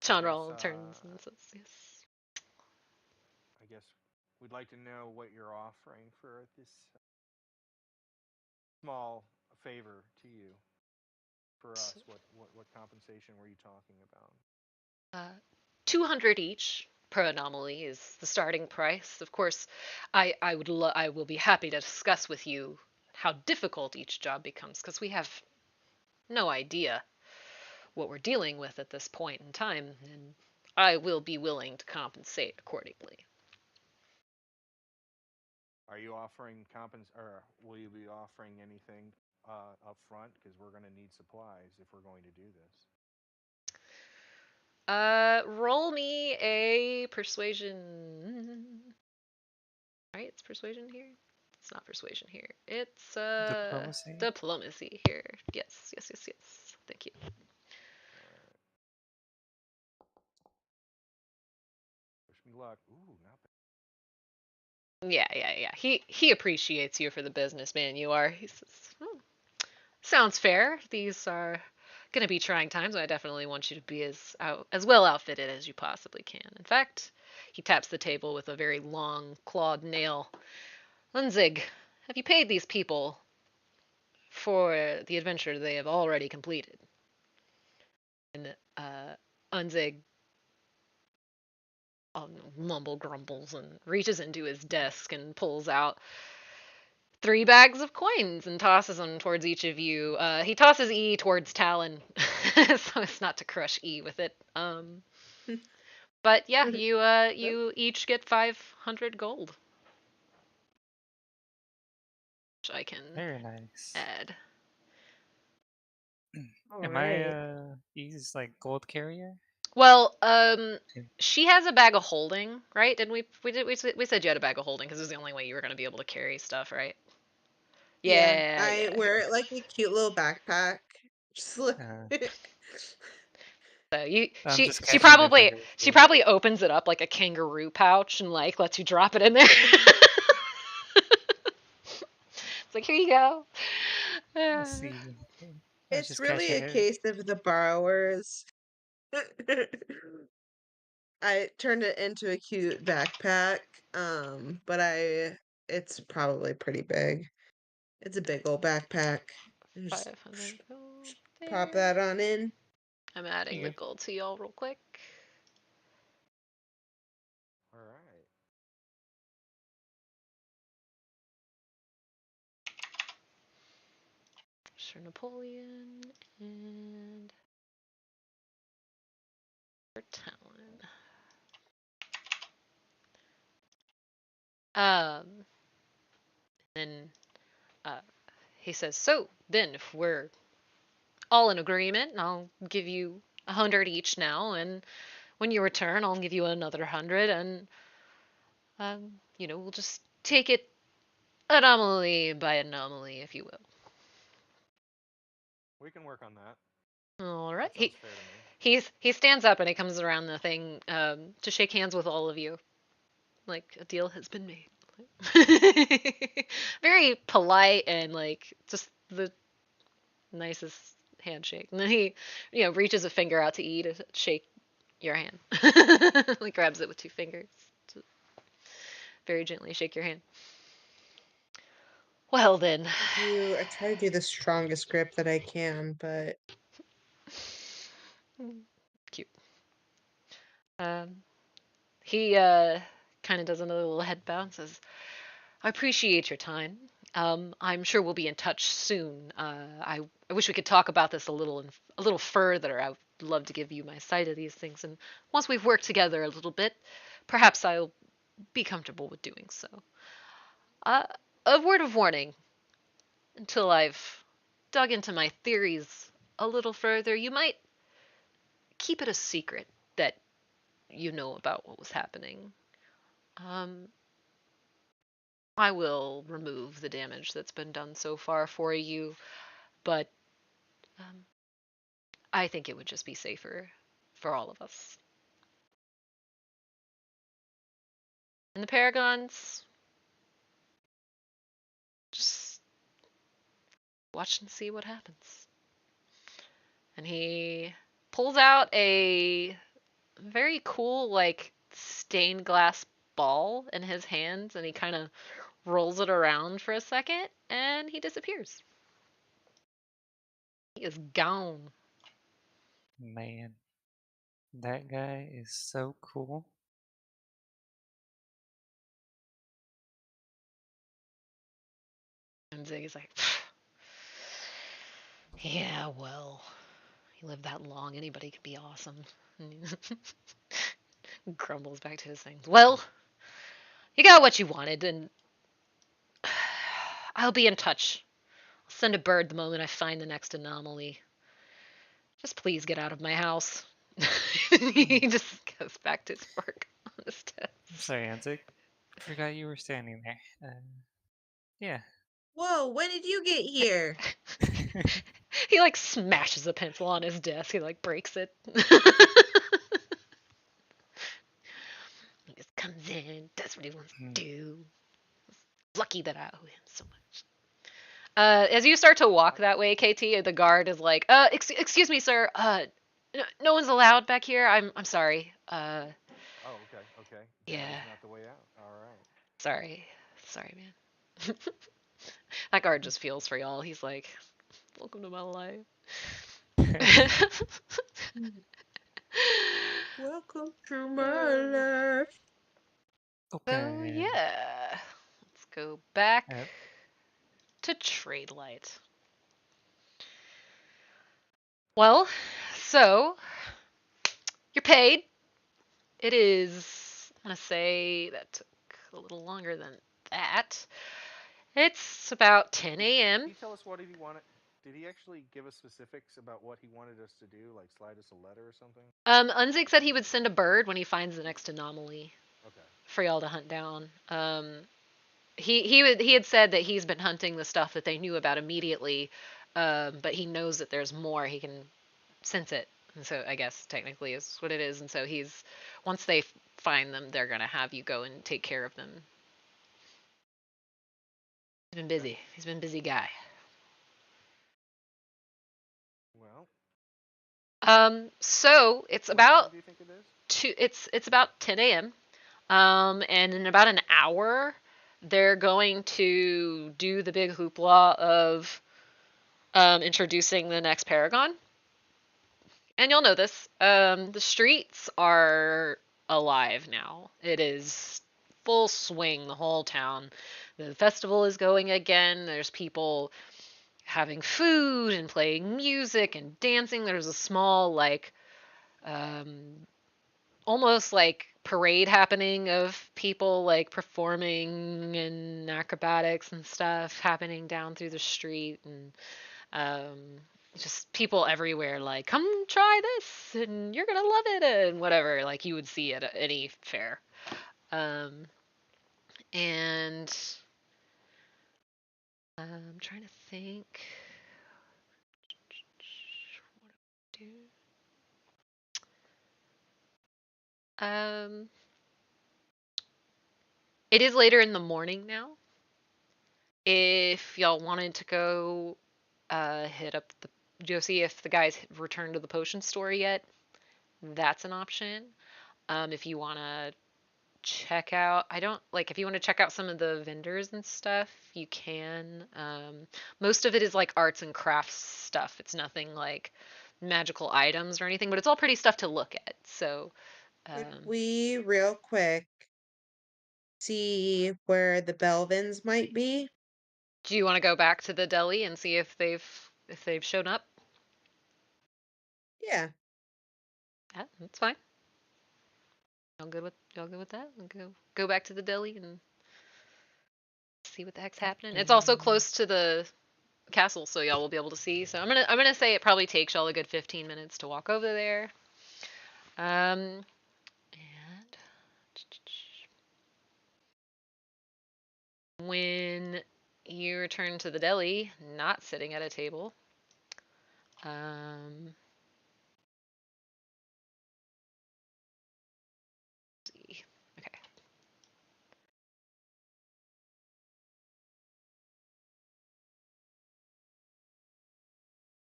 Chanral turns and says, "Yes." I guess we'd like to know what you're offering for this small favor to you. For us, So, what compensation were you talking about? 200 each per anomaly is the starting price. Of course, I will be happy to discuss with you how difficult each job becomes because we have no idea what we're dealing with at this point in time, and I will be willing to compensate accordingly. Are you offering or will you be offering anything up front? Because we're going to need supplies if we're going to do this. Roll me a persuasion. Right, it's persuasion here. It's not persuasion here. It's Diplomacy? diplomacy here. Yes, yes, yes, yes. Thank you. All right. luck. Ooh, not bad. Yeah. He appreciates you for the businessman you are. He says, "Sounds fair. These are going to be trying times, and I definitely want you to be as well outfitted as you possibly can. In fact," he taps the table with a very long clawed nail. "Unzig, have you paid these people for the adventure they have already completed?" And Unzig mumble grumbles and reaches into his desk and pulls out 3 bags of coins and tosses them towards each of you. He tosses E towards Talon, so as not to crush E with it. But yeah, you each get 500 gold, which I can Very nice. add. All Am I right. E's like gold carrier? Well, Yeah. she has a bag of holding, right? Didn't we said you had a bag of holding because it was the only way you were going to be able to carry stuff, right? Yeah, Yeah, I yeah. wear it like a cute little backpack. Just like Uh, So you I'm just she catching it for probably her she too. probably opens it up like a kangaroo pouch and like lets you drop it in there. It's like, here you go. Let's see. I was it's just really catching a it. case of the borrowers. I turned it into a cute backpack, but it's probably pretty big. It's a big old backpack. Just 500 gold pop there. that on in. I'm There adding you the go. gold to y'all real quick. All right. Sir Napoleon and for Talon. Then uh, he says, "So then, if we're all in agreement, I'll give you 100 each now, and when you return, I'll give you another 100, and we'll just take it anomaly by anomaly, if you will." We can work on that. All right. That sounds fair to me. He stands up and he comes around the thing to shake hands with all of you. Like a deal has been made. Very polite and like just the nicest handshake. And then he, reaches a finger out to E to shake your hand. Like grabs it with 2 fingers to very gently shake your hand. Well then, I try to do the strongest grip that I can, but cute. Um, he kind of does another little head bow and says, "I appreciate your time. I'm sure we'll be in touch soon. I wish we could talk about this a little further. I would love to give you my side of these things, and once we've worked together a little bit, perhaps I'll be comfortable with doing so. Uh, a word of warning: until I've dug into my theories a little further, you might keep it a secret that you know about what was happening. Um, I will remove the damage that's been done so far for you, but um, I think it would just be safer for all of us." And the Paragons just watch and see what happens. And he pulls out a very cool, like, stained glass ball in his hands and he kind of rolls it around for a second and he disappears. He is gone. Man, that guy is so cool. And Ziggy's like, yeah, well, he lived that long. Anybody could be awesome. Grumbles back to his thing. Well, you got what you wanted, and I'll be in touch. I'll send a bird the moment I find the next anomaly. Just please get out of my house. He just goes back to his work on his I'm desk. sorry, Anzik. Forgot you were standing there. Yeah. whoa, when did you get here? He like smashes a pencil on his desk. He like breaks it. That's what he wants Mm. to do. Lucky that I owe him so much. As you start to walk I, that way, KT, the guard is like, excuse me, sir. No one's allowed back here. I'm sorry. oh, okay, okay. That Yeah, is not the way out. All right. sorry, sorry, man. That guard just feels for y'all. He's like, welcome to my life. Welcome to my life. So Okay. yeah, let's go back Uh, to Trade Light. Well, so you're paid. It is, I want to say that took a little longer than that. It's about 10 Did a.m. he tell us what he wanted? Did he actually give us specifics about what he wanted us to do, like slide us a letter or something? Unzig said he would send a bird when he finds the next anomaly Okay. for y'all to hunt down. He had said that he's been hunting the stuff that they knew about immediately, but he knows that there's more. He can sense it, and so I guess technically is what it is. And so he's once they find them, they're gonna have you go and take care of them. He's been Okay. busy. He's been a busy guy. Well, So it's what time about do you think it is? it's about 10 a.m. And in about an hour, they're going to do the big hoopla of introducing the next Paragon. And you'll know this. The streets are alive now. It is full swing, the whole town. The festival is going again. There's people having food and playing music and dancing. There's a small, like, um, almost like parade happening of people like performing and acrobatics and stuff happening down through the street and um, just people everywhere like come try this and you're gonna love it and whatever like you would see at any fair um, and I'm trying to think what do it is later in the morning now if y'all wanted to go hit up the go see if the guys returned to the potion store yet. That's an option. If you want to check out, I don't like if you want to check out some of the vendors and stuff, you can. Most of it is like arts and crafts stuff. It's nothing like magical items or anything, but it's all pretty stuff to look at. So, Could um, we, real quick, see where the Belvins might be? do you want to go back to the deli and see if they've shown up? Yeah. Yeah, that's fine. Y'all good with that? Go back to the deli and see what the heck's happening. It's also do-do. close to the castle, so y'all will be able to see. So I'm gonna say it probably takes y'all a good 15 minutes to walk over there. And when you return to the deli, not sitting at a table, um, let's see. Okay.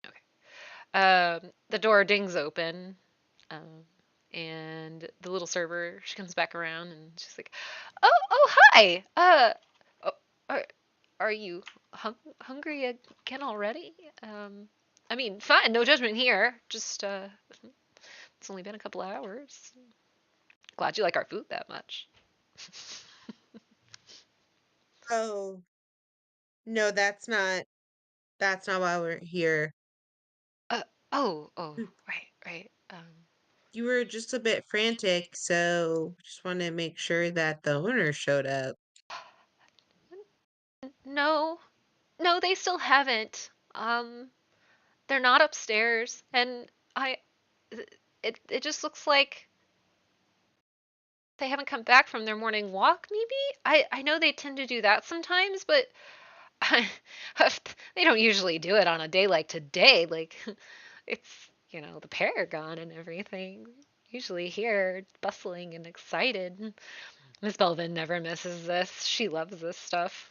Okay. The door dings open, um, and the little server she comes back around and she's like, "Oh, hi. Oh, are are you hungry again already? I mean, fine, no judgment here. Just it's only been a couple hours. Glad you like our food that much." Oh, no, that's not why we're here. Uh, oh, right. You were just a bit frantic, so just want to make sure that the owner showed up. No, no, they still haven't. They're not upstairs, and I, it just looks like they haven't come back from their morning walk. Maybe I know they tend to do that sometimes, but they don't usually do it on a day like today. Like it's the Paragon and everything. Usually here, bustling and excited. Miss Belvin never misses this. She loves this stuff.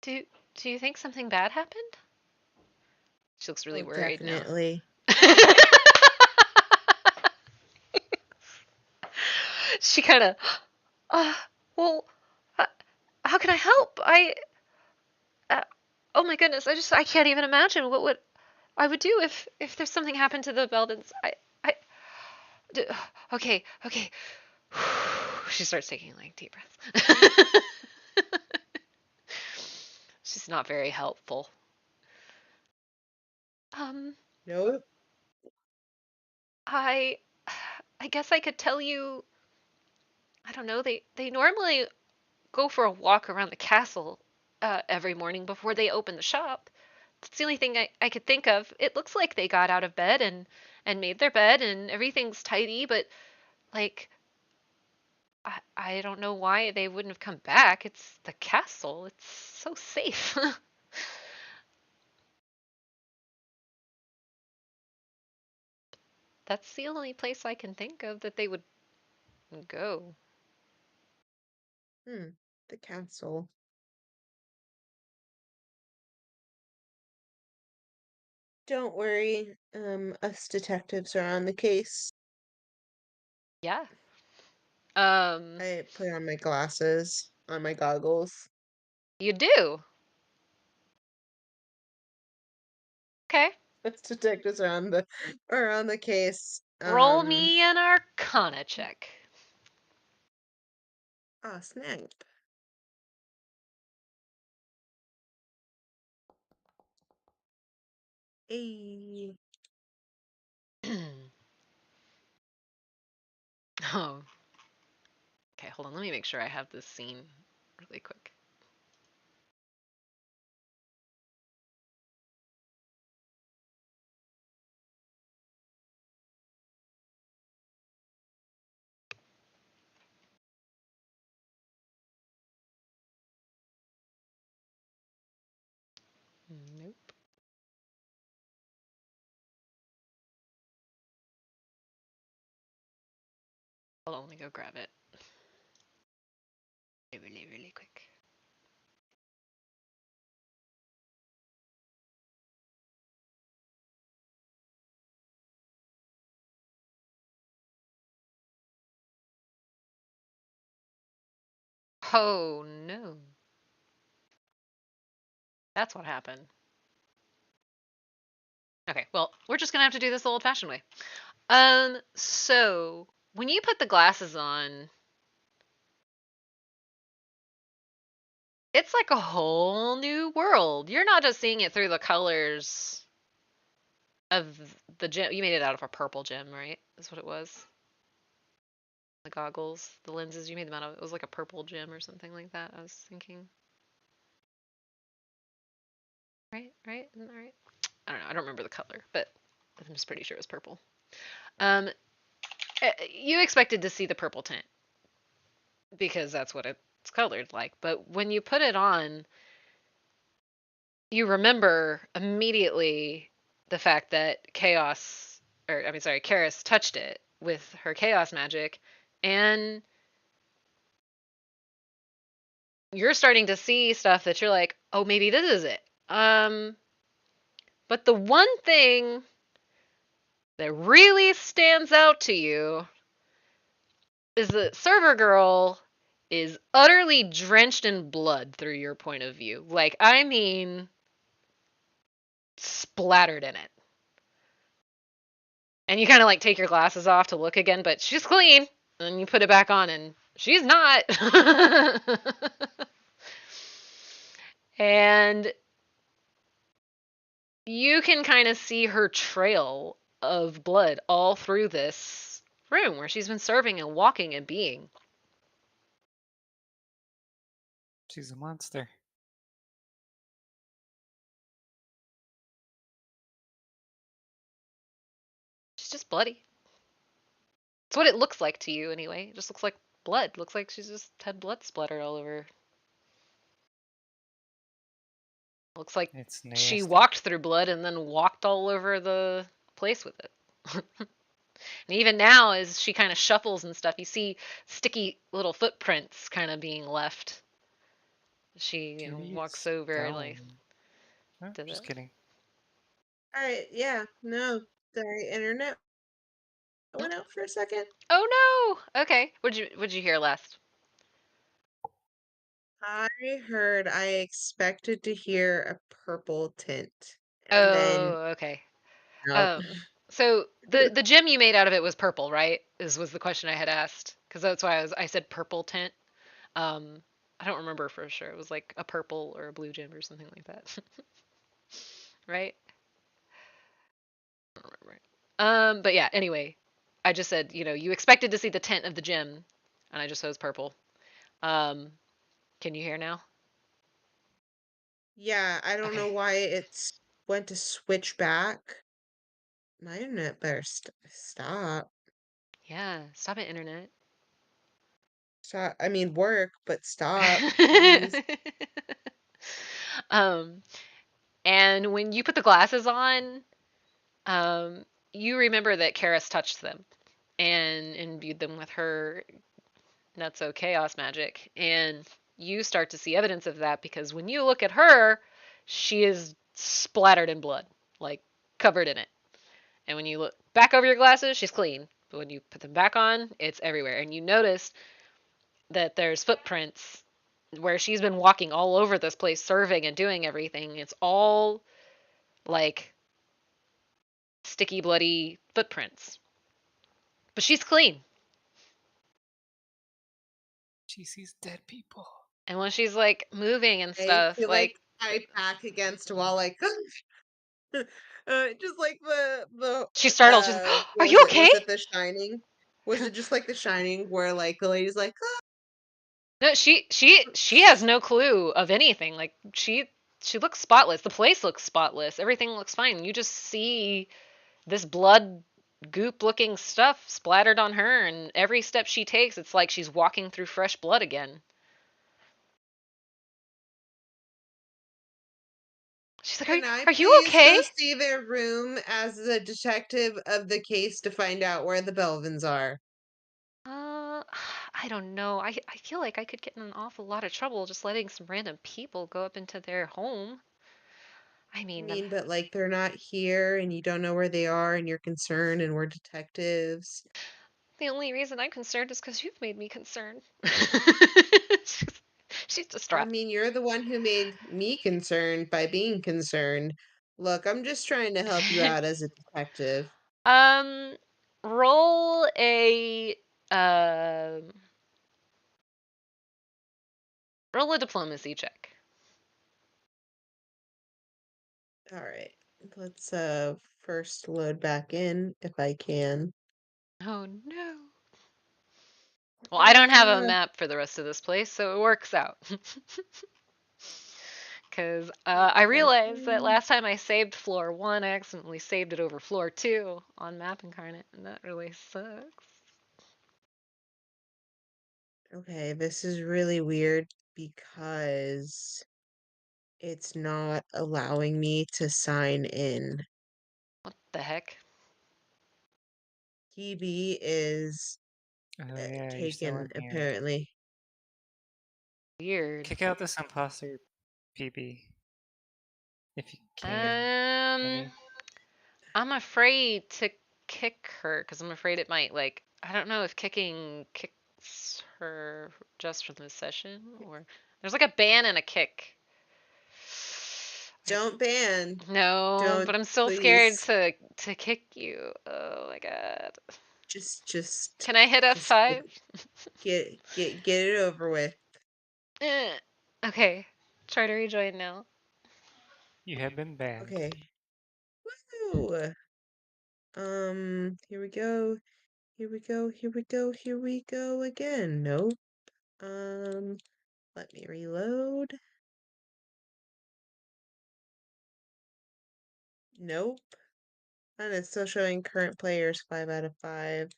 Do do you think something bad happened? She looks really Oh, worried now. definitely. She kind of, uh, well, uh, how can I help? Uh, oh my goodness, I can't even imagine what would I would do if there's something happened to the Belvins. I, d- okay, okay. She starts taking like deep breaths. She's not very helpful. Um, Nope. I, I guess I could tell you. I don't know. They normally go for a walk around the castle every morning before they open the shop. That's the only thing I could think of. It looks like they got out of bed and made their bed and everything's tidy, but like I don't know why they wouldn't have come back. It's the castle. It's so safe. That's the only place I can think of that they would go. Hmm. The castle. Don't worry. Us detectives are on the case. Yeah. Um, I put on my glasses, on my goggles. you do. Okay. Us detectives are on the case. Roll me an Arcana check. Ah, snap. Hey. Oh, okay. Hold on. Let me make sure I have this scene really quick. Nope. Hold on. Let me go grab it. Really, really quick. Oh no. That's what happened. Okay, well, we're just gonna have to do this the old-fashioned way. So when you put the glasses on, it's like a whole new world. You're not just seeing it through the colors of the gem. You made it out of a purple gem, right? That's what it was. The goggles, the lenses, you made them out of it was like a purple gem or something like that. I was thinking. Right? Right? Isn't that right? I don't know. I don't remember the color, but I'm just pretty sure it was purple. Um, you expected to see the purple tint because that's what it's colored like. But when you put it on, you remember immediately the fact that Chaos, or I mean, sorry, Karis touched it with her Chaos magic, and you're starting to see stuff that you're like, oh, maybe this is it. But the one thing that really stands out to you is that Server Girl is utterly drenched in blood through your point of view. Like, I mean, splattered in it. And you kind of like take your glasses off to look again, but she's clean. And you put it back on, and she's not. And you can kind of see her trail of blood all through this room where she's been serving and walking and being. She's a monster. She's just bloody. It's what it looks like to you, anyway. It just looks like blood. It looks like she's just had blood splattered all over. Looks like It's she nasty. walked through blood and then walked all over the place with it. And even now, as she kind of shuffles and stuff, you see sticky little footprints kind of being left. She, TV walks is over and like down. Oh, to the. just kidding. All right, yeah, no, sorry, internet went out for a second. Oh no. Okay. What'd you hear last? I heard I expected to hear a purple tint, and then Oh, okay. nope. So the gem you made out of it was purple, right? Is was the question I had asked because that's why I said purple tint. Um, I don't remember for sure. It was like a purple or a blue gem or something like that, right? I don't remember. But yeah. Anyway, I just said you expected to see the tint of the gem, and I just said it was purple. Um, can you hear now? Yeah, I don't Okay. know why it's went to switch back. My internet better stop. Yeah. Stop it, internet. Stop. I mean, work, but stop, please. um, and when you put the glasses on, um, you remember that Karis touched them and imbued them with her not so chaos magic. And you start to see evidence of that because when you look at her, she is splattered in blood, like covered in it. And when you look back over your glasses, she's clean. But when you put them back on, it's everywhere. And you notice that there's footprints where she's been walking all over this place, serving and doing everything. It's all like sticky, bloody footprints. But she's clean. She sees dead people. And when she's like moving and I stuff, feel like like I back against a wall, like just like she's startled. She's, "Are what was you it? okay?" Was it The Shining? Was it just like The Shining, where like the lady's like, No, she has no clue of anything. Like she looks spotless. The place looks spotless. Everything looks fine. You just see this blood goop looking stuff splattered on her, and every step she takes, it's like she's walking through fresh blood again. She's like, "Can I are you please go okay?" see their room as the detective of the case to find out where the Belvins are?" Uh, I don't know. I feel like I could get in an awful lot of trouble just letting some random people go up into their home. I I mean, mean, but like they're not here, and you don't know where they are, and you're concerned, and we're detectives. the only reason I'm concerned is because you've made me concerned. she's, she's I distraught. mean, you're the one who made me concerned by being concerned. Look, I'm just trying to help you out as a detective. um, roll a um roll a diplomacy check. All right. Let's first load back in if I can. Oh no. Well, I don't have a Uh, map for the rest of this place, so it works out. Because I load back realized that in. last time I saved floor 1, I accidentally saved it over floor 2 on Map Incarnate, and that really sucks. Okay, this is really weird because it's not allowing me to sign in. What the heck? TB is Oh yeah, you're still taken in here. apparently. Weird. Kick out this imposter, PB, if you can. Um, Maybe. I'm afraid to kick her because I'm afraid it might like I don't know if kicking kicks her just from the session or there's like a ban and a kick. I, Don't ban. no, Don't but I'm still scared please. to kick you. Oh my god. Just just Can I hit just F5? get it over with. Eh. Okay. Try to rejoin now. You have been banned. Okay. Woo! Here we go. Here we go. Here we go. Here we go again. Nope. Um, let me reload. Nope. And it's still showing current players 5 out of 5.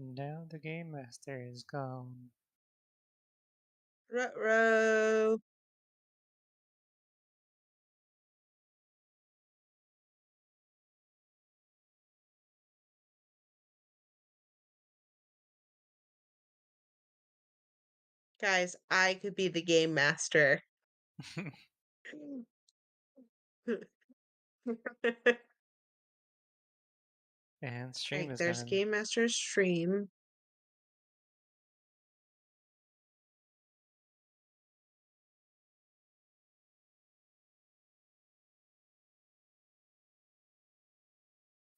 Now the game master is gone. Ruh-roh. Guys, I could be the game master. And stream Right, is there's gone. game master stream.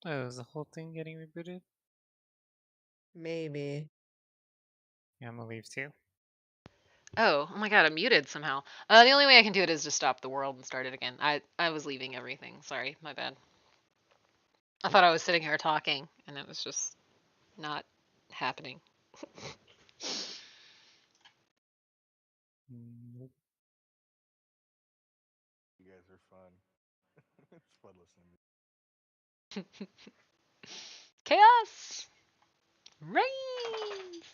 Oh, is the whole thing getting rebooted? Maybe. Yeah, I'm gonna leave too. Oh my god, I'm muted somehow. The only way I can do it is to stop the world and start it again. I was leaving everything. Sorry, my bad. I thought I was sitting here talking, and it was just not happening. Nope. You guys are fun. It's fun listening. Chaos reigns.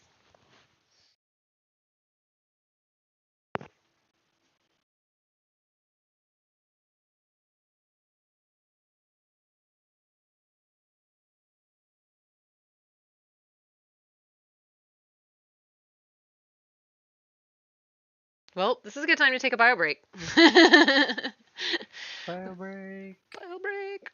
Well, this is a good time to take a bio break. Bio break. Bio break.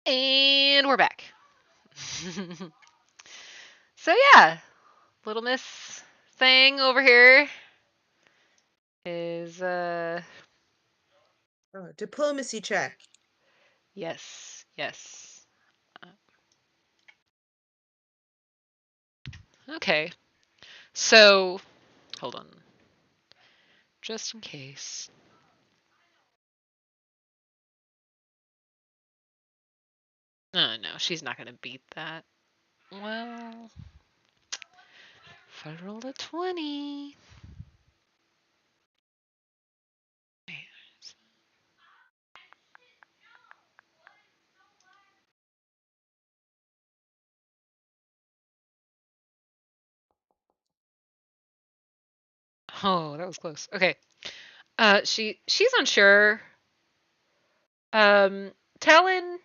And we're back. So yeah, little Miss thing over here is Diplomacy check. yes. Uh, Okay. So, hold on. Just in case. No, she's not going to beat that. Well, if I roll a 20. Oh, that was close. Okay. She's unsure. Um, Talon,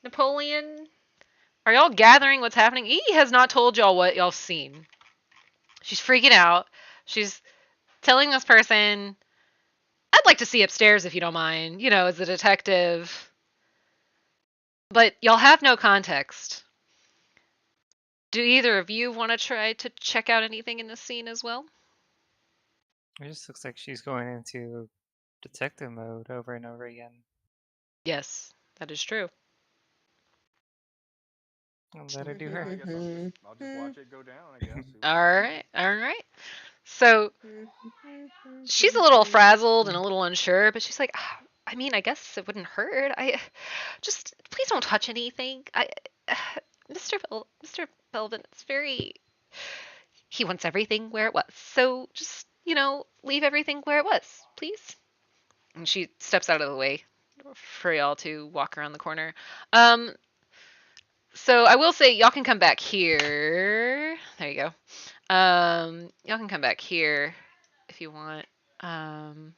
Napoleon, are y'all gathering what's happening? E has not told y'all what y'all seen. She's freaking out. She's telling this person, I'd like to see upstairs if you don't mind, as a detective. But y'all have no context. Do either of you want to try to check out anything in this scene as well? It just looks like she's going into detective mode over and over again. Yes, that is true. I'll let her do Yeah, I her. guess I'll just watch it go down. I guess see what All happens. right, all right. So she's a little frazzled and a little unsure, but she's like, "Ah, I mean, I guess it wouldn't hurt. I just please don't touch anything. Mr. Belvin, it's very. He wants everything where it was. So just leave everything where it was, please." And she steps out of the way for y'all to walk around the corner. Um, so I will say y'all can come back here. There you go. Y'all can come back here if you want. Um,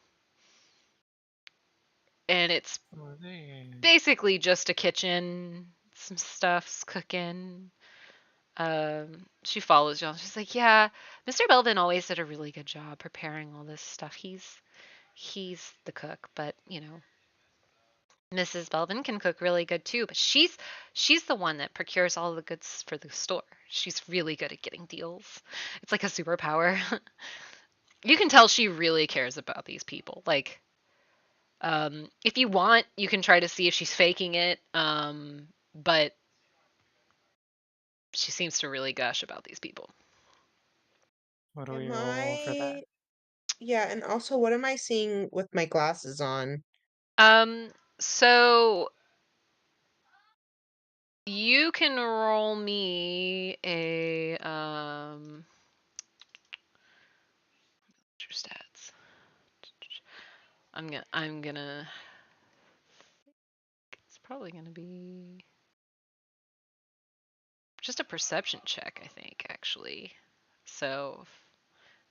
and it's Oh, there. basically just a kitchen, some stuff's cooking. She follows y'all. She's like, "Yeah, Mr. Belvin always did a really good job preparing all this stuff. He's the cook, but Mrs. Belvin can cook really good too, but she's the one that procures all the goods for the store. She's really good at getting deals. It's like a superpower." You can tell she really cares about these people. Like, if you want, you can try to see if she's faking it. But she seems to really gush about these people. What do we Am roll for that? I? Yeah, and also, what am I seeing with my glasses on? Um, so you can roll me a your stats. I'm gonna it's probably gonna be just a perception check, I think, actually. So if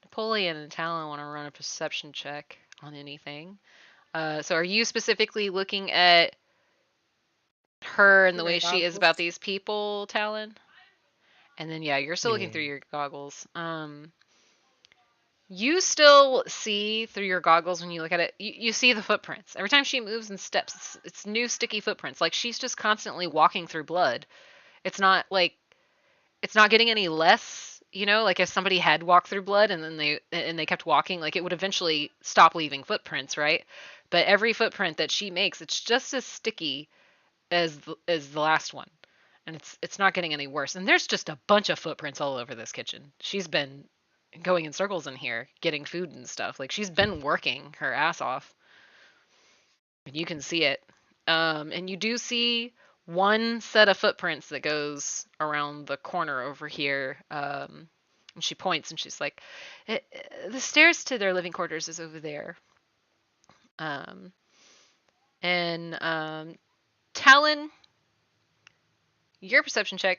Napoleon and Talon want to run a perception check on anything. So are you specifically looking at her and Through the my way she is about goggles? these people, Talon? And then yeah, you're still looking Yeah. through your goggles. You still see through your goggles when you look at it. You see the footprints. Every time she moves and steps, it's new sticky footprints. Like she's just constantly walking through blood. It's not like it's not getting any less. Like if somebody had walked through blood and then they kept walking, like it would eventually stop leaving footprints, right? But every footprint that she makes, it's just as sticky as the last one, and it's not getting any worse. And there's just a bunch of footprints all over this kitchen. She's been going in circles in here getting food and stuff. Like she's been working her ass off, and you can see it. And you do see one set of footprints that goes around the corner over here. And she points and she's like, The stairs to their living quarters is over there." Um, and Talon, your perception check,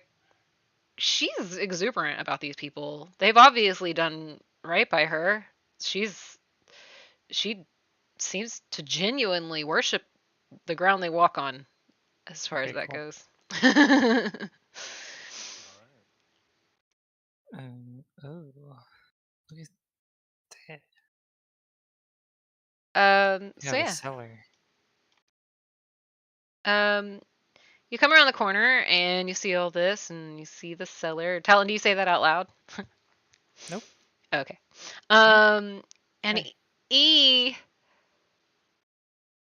she's exuberant about these people. They've obviously done right by her. She seems to genuinely worship the ground they walk on, as far as Okay, that cool. goes. All right. Oh, look at that. So Yeah, the yeah. cellar. Um, You come around the corner and you see all this, and you see the cellar. Talon, do you say that out loud? Nope. Okay. Nope. And Hi. E,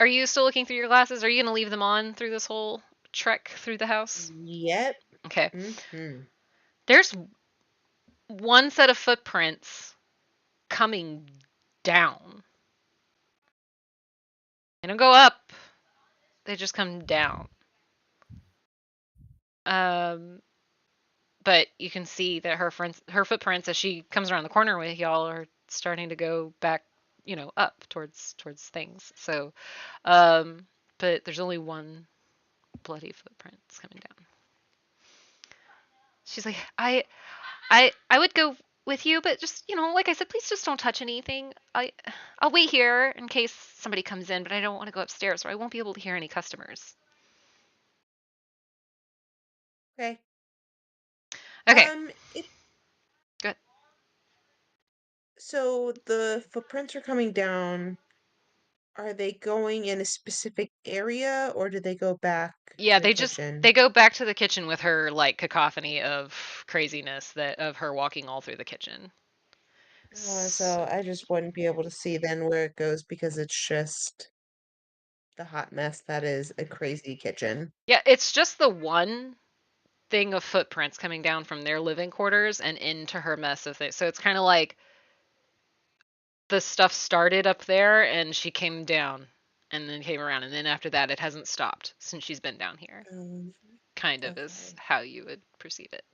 are you still looking through your glasses? Are you gonna leave them on through this whole trek through the house? Yep. Okay. Mm-hmm. There's one set of footprints coming down. They don't go up. They just come down. Um, but you can see that her footprints, as she comes around the corner with y'all, are starting to go back, up towards things. So, um, but there's only one bloody footprints coming down. She's like, I would go with you, but just like I said, please just don't touch anything. I'll wait here in case somebody comes in, but I don't want to go upstairs or I won't be able to hear any customers. Okay. Okay, It good. so the footprints are coming down. Are they going in a specific area or do they go back Yeah, to the they kitchen? go back to the kitchen with her like cacophony of craziness that of her walking all through the kitchen. So So, I just wouldn't be able to see then where it goes because it's just the hot mess that is a crazy kitchen. yeah, it's just the one thing of footprints coming down from their living quarters and into her mess of things. So it's kind of like the stuff started up there and she came down and then came around and then after that it hasn't stopped since she's been down here. Um, Kind of is okay. how you would perceive it.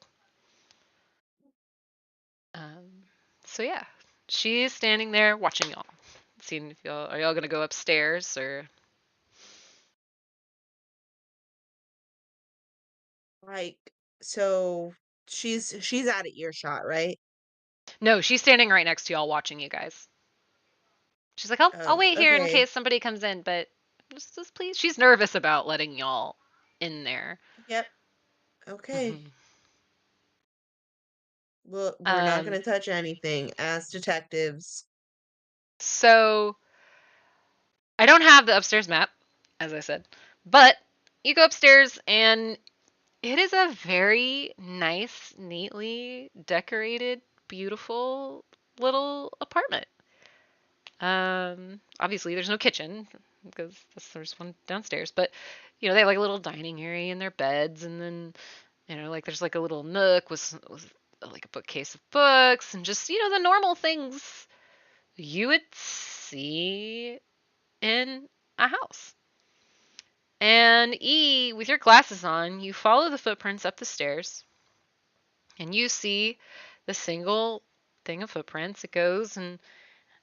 Um, so yeah, she's standing there watching y'all, seeing if y'all are y'all gonna go upstairs or Like, so she's out of earshot, right? no. She's standing right next to y'all watching you guys. She's like, I'll Oh, wait here in okay. case somebody comes in, but just please. She's nervous about letting y'all in there. Yep. Okay. Mhm. Well, we're not Um, gonna touch anything as detectives. so I don't have the upstairs map, as I said, but you go upstairs and it is a very nice, neatly decorated, beautiful little apartment. Obviously there's no kitchen because there's one downstairs, but they have like a little dining area and their beds, and then like there's like a little nook with like a bookcase of books and just the normal things you would see in a house. And E, with your glasses on, you follow the footprints up the stairs and you see the single thing of footprints. It goes and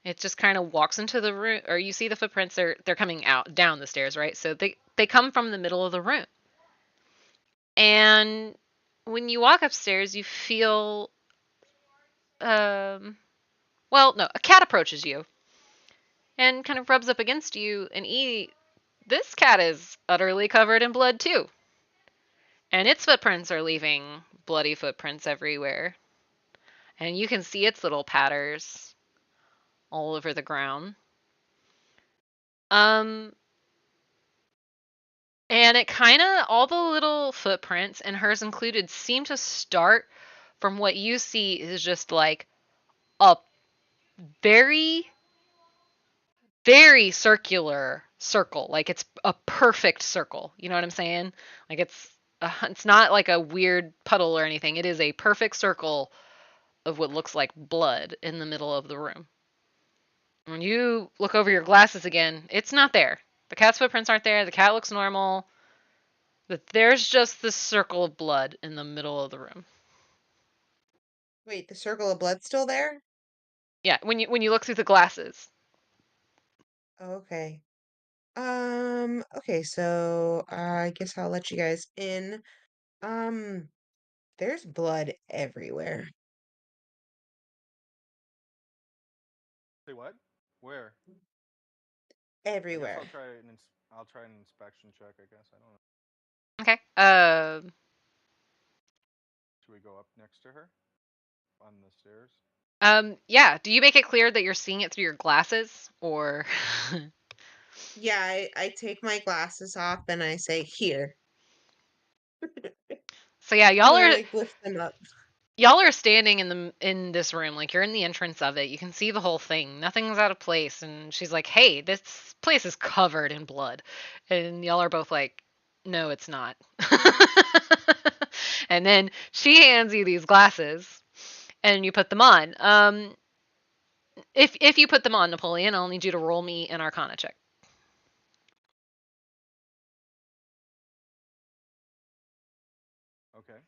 it just kind of walks into the room, or you see the footprints. They're coming out down the stairs, right? So they come from the middle of the room. And when you walk upstairs, you feel well, no, a cat approaches you and kind of rubs up against you. And E, this cat is utterly covered in blood too, and its footprints are leaving bloody footprints everywhere, and you can see its little patters all over the ground. Um, and it kind of, all the little footprints, and hers included, seem to start from what you see is just like a very, very circular circle. Like it's a perfect circle. You know what I'm saying? Like it's not like a weird puddle or anything. It is a perfect circle of what looks like blood in the middle of the room. When you look over your glasses again, it's not there. The cat's footprints aren't there. The cat looks normal. But there's just this circle of blood in the middle of the room. Wait, the circle of blood's still there? Yeah, when you look through the glasses. Okay. Okay, so I guess I'll let you guys in. Um, there's blood everywhere. Say what? Where? I guess Everywhere. I'll try an inspection check. I guess I don't know. Okay. Should we go up next to her on the stairs? Yeah. Do you make it clear that you're seeing it through your glasses, or? Yeah, I take my glasses off and I say, here. So yeah, I'm gonna like lift them up. y'all are standing in this room, like you're in the entrance of it. You can see the whole thing. Nothing's out of place. And she's like, "Hey, this place is covered in blood," and y'all are both like, "No, it's not." And then she hands you these glasses, and you put them on. If you put them on, Napoleon, I'll need you to roll me an Arcana check. Okay.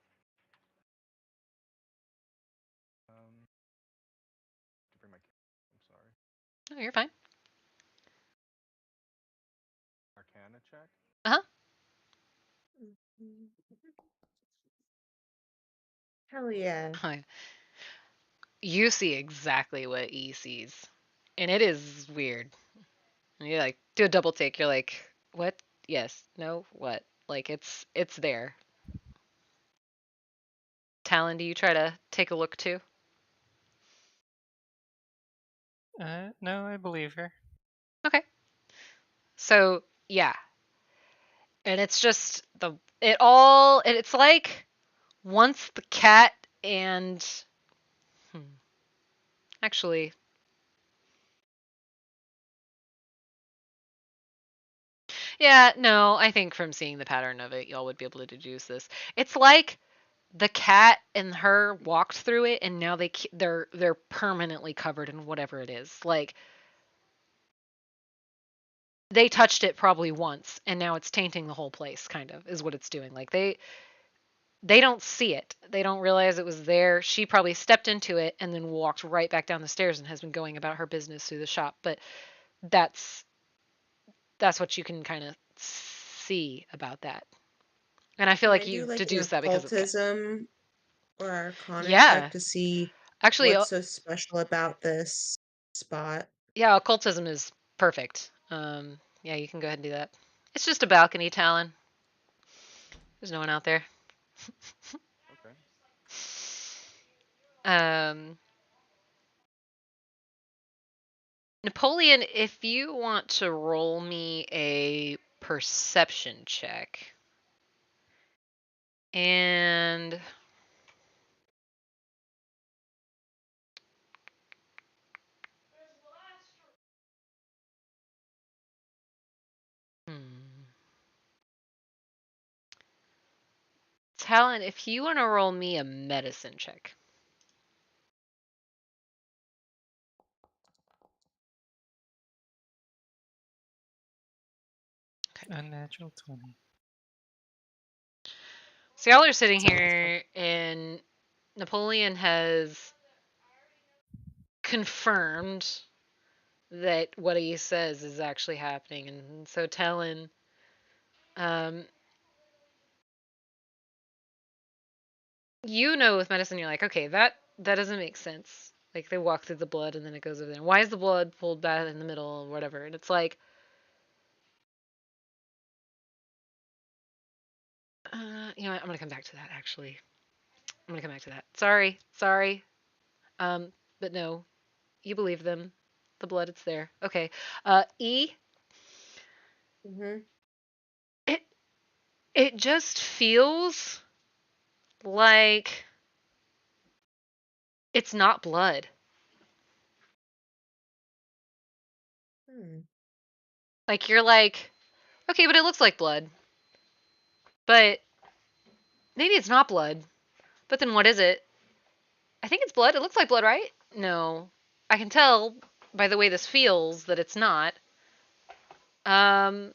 To bring my. I'm sorry. Oh, you're fine. Arcana check. Uh huh. Hell yeah. You see exactly what E sees, and it is weird. And you like do a double take. You're like, what? Yes. No. What? Like it's there. Talon, do you try to take a look too? No, I believe her. Okay. So yeah, and it's just it's like once the cat and hmm, actually yeah, no, I think from seeing the pattern of it, y'all would be able to deduce this. It's like the cat and her walked through it, and now they're permanently covered in whatever it is. Like they touched it probably once, and now it's tainting the whole place. Kind of is what it's doing. Like they don't see it. They don't realize it was there. She probably stepped into it and then walked right back down the stairs and has been going about her business through the shop. But that's that's what you can kind of see about that. And I feel Can like I do you like an deduce that because of the cat. occultism or arcana check Yeah. to see Actually, what's so special about this spot? yeah, occultism is perfect. Yeah, you can go ahead and do that. It's just a balcony, Talon. There's no one out there. Okay. Um, Napoleon, if you want to roll me a perception check, and hmm, Talon, if you want to roll me a medicine check. Okay. Unnatural 20. So y'all are sitting Sounds fun. here, and Napoleon has confirmed that what he says is actually happening, and so Talon, um, you know, with medicine, you're like, okay, that doesn't make sense. Like they walk through the blood and then it goes over there. Why is the blood pulled back in the middle or whatever? And it's like, you know what? I'm gonna come back to that. Actually, I'm gonna come back to that. Sorry. Um, but no, you believe them. The blood, it's there. Okay. E. Mm-hmm. It it just feels like it's not blood. Hmm. Like you're like, okay, but it looks like blood. But maybe it's not blood. But then what is it? I think it's blood. It looks like blood, right? No. I can tell by the way this feels that it's not. Um,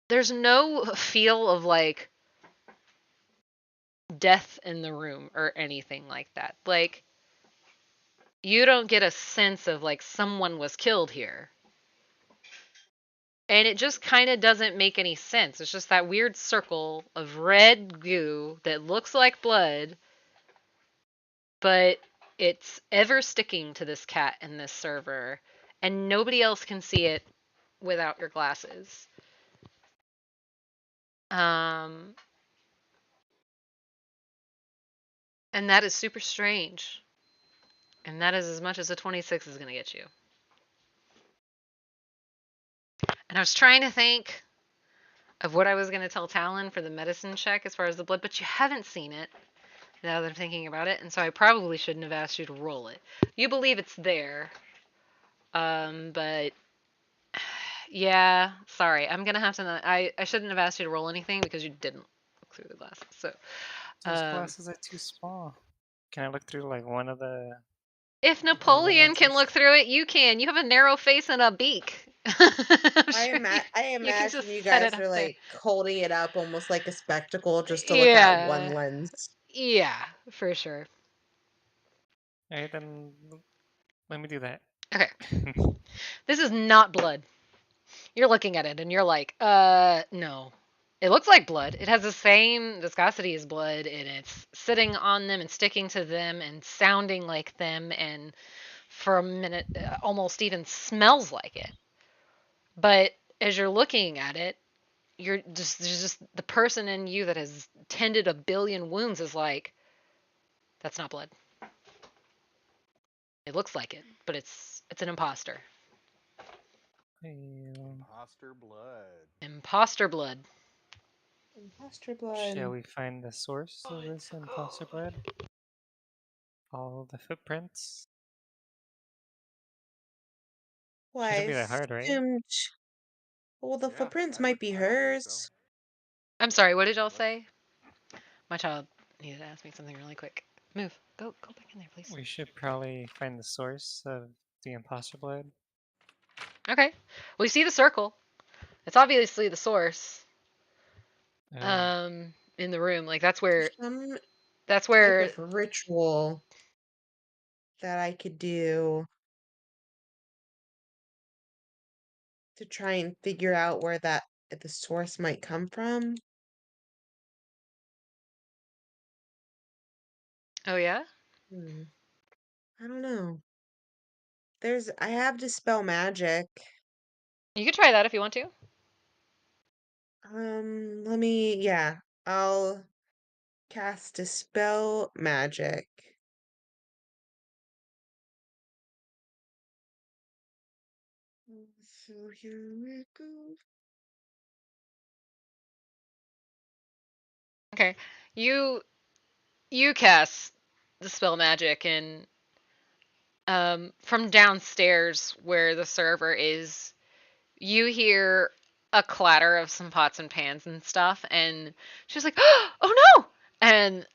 there's no feel of like death in the room or anything like that. Like you don't get a sense of like someone was killed here. And it just kind of doesn't make any sense. It's just that weird circle of red goo that looks like blood, but it's ever sticking to this cat and this server, and nobody else can see it without your glasses. Um, and that is super strange. And that is as much as a 26 is going to get you. And I was trying to think of what I was going to tell Talon for the medicine check as far as the blood, but you haven't seen it now that I'm thinking about it, and so I probably shouldn't have asked you to roll it. You believe it's there, but yeah, sorry. I'm gonna have to. I shouldn't have asked you to roll anything because you didn't look through the glasses. So, Those um, glasses are too small. Can I look through like one of the if little Napoleon ones or can look through it, you can. You have a narrow face and a beak. I'm sure I you can imagine just you set it guys up are there. like holding it up almost like a spectacle just to look at one Yeah, lens. yeah, for sure. Alright, then let me do that. Okay, this is not blood. You're looking at it and you're like, no. It looks like blood. It has the same viscosity as blood, and it's sitting on them and sticking to them and sounding like them, and for a minute, almost even smells like it. But as you're looking at it, you're just there's just the person in you that has tended a billion wounds is like, that's not blood. It looks like it, but it's an imposter. Imposter blood. Imposter blood. Imposter Shall blood. we find the source of this imposter blood? Follow the footprints? Well, Shouldn't I be that hard, right? assumed. Well, the Yeah, footprints might be I don't think so. hers. I'm sorry, what did y'all Let's. say? My child needed to ask me something really quick. Move. Go back in there, please. We should probably find the source of the imposter blood. Okay. Well, you see the circle. It's obviously the source. Oh, In the room. Like that's There's where some that's type where of ritual that I could do to try and figure out where the source might come from. Oh yeah? Hmm. I don't know. I have dispel magic. You could try that if you want to. Yeah, I'll cast dispel magic. So here we go. Okay. You you cast the spell magic and from downstairs where the server is, you hear a clatter of some pots and pans and stuff, and she's like, "Oh no!" And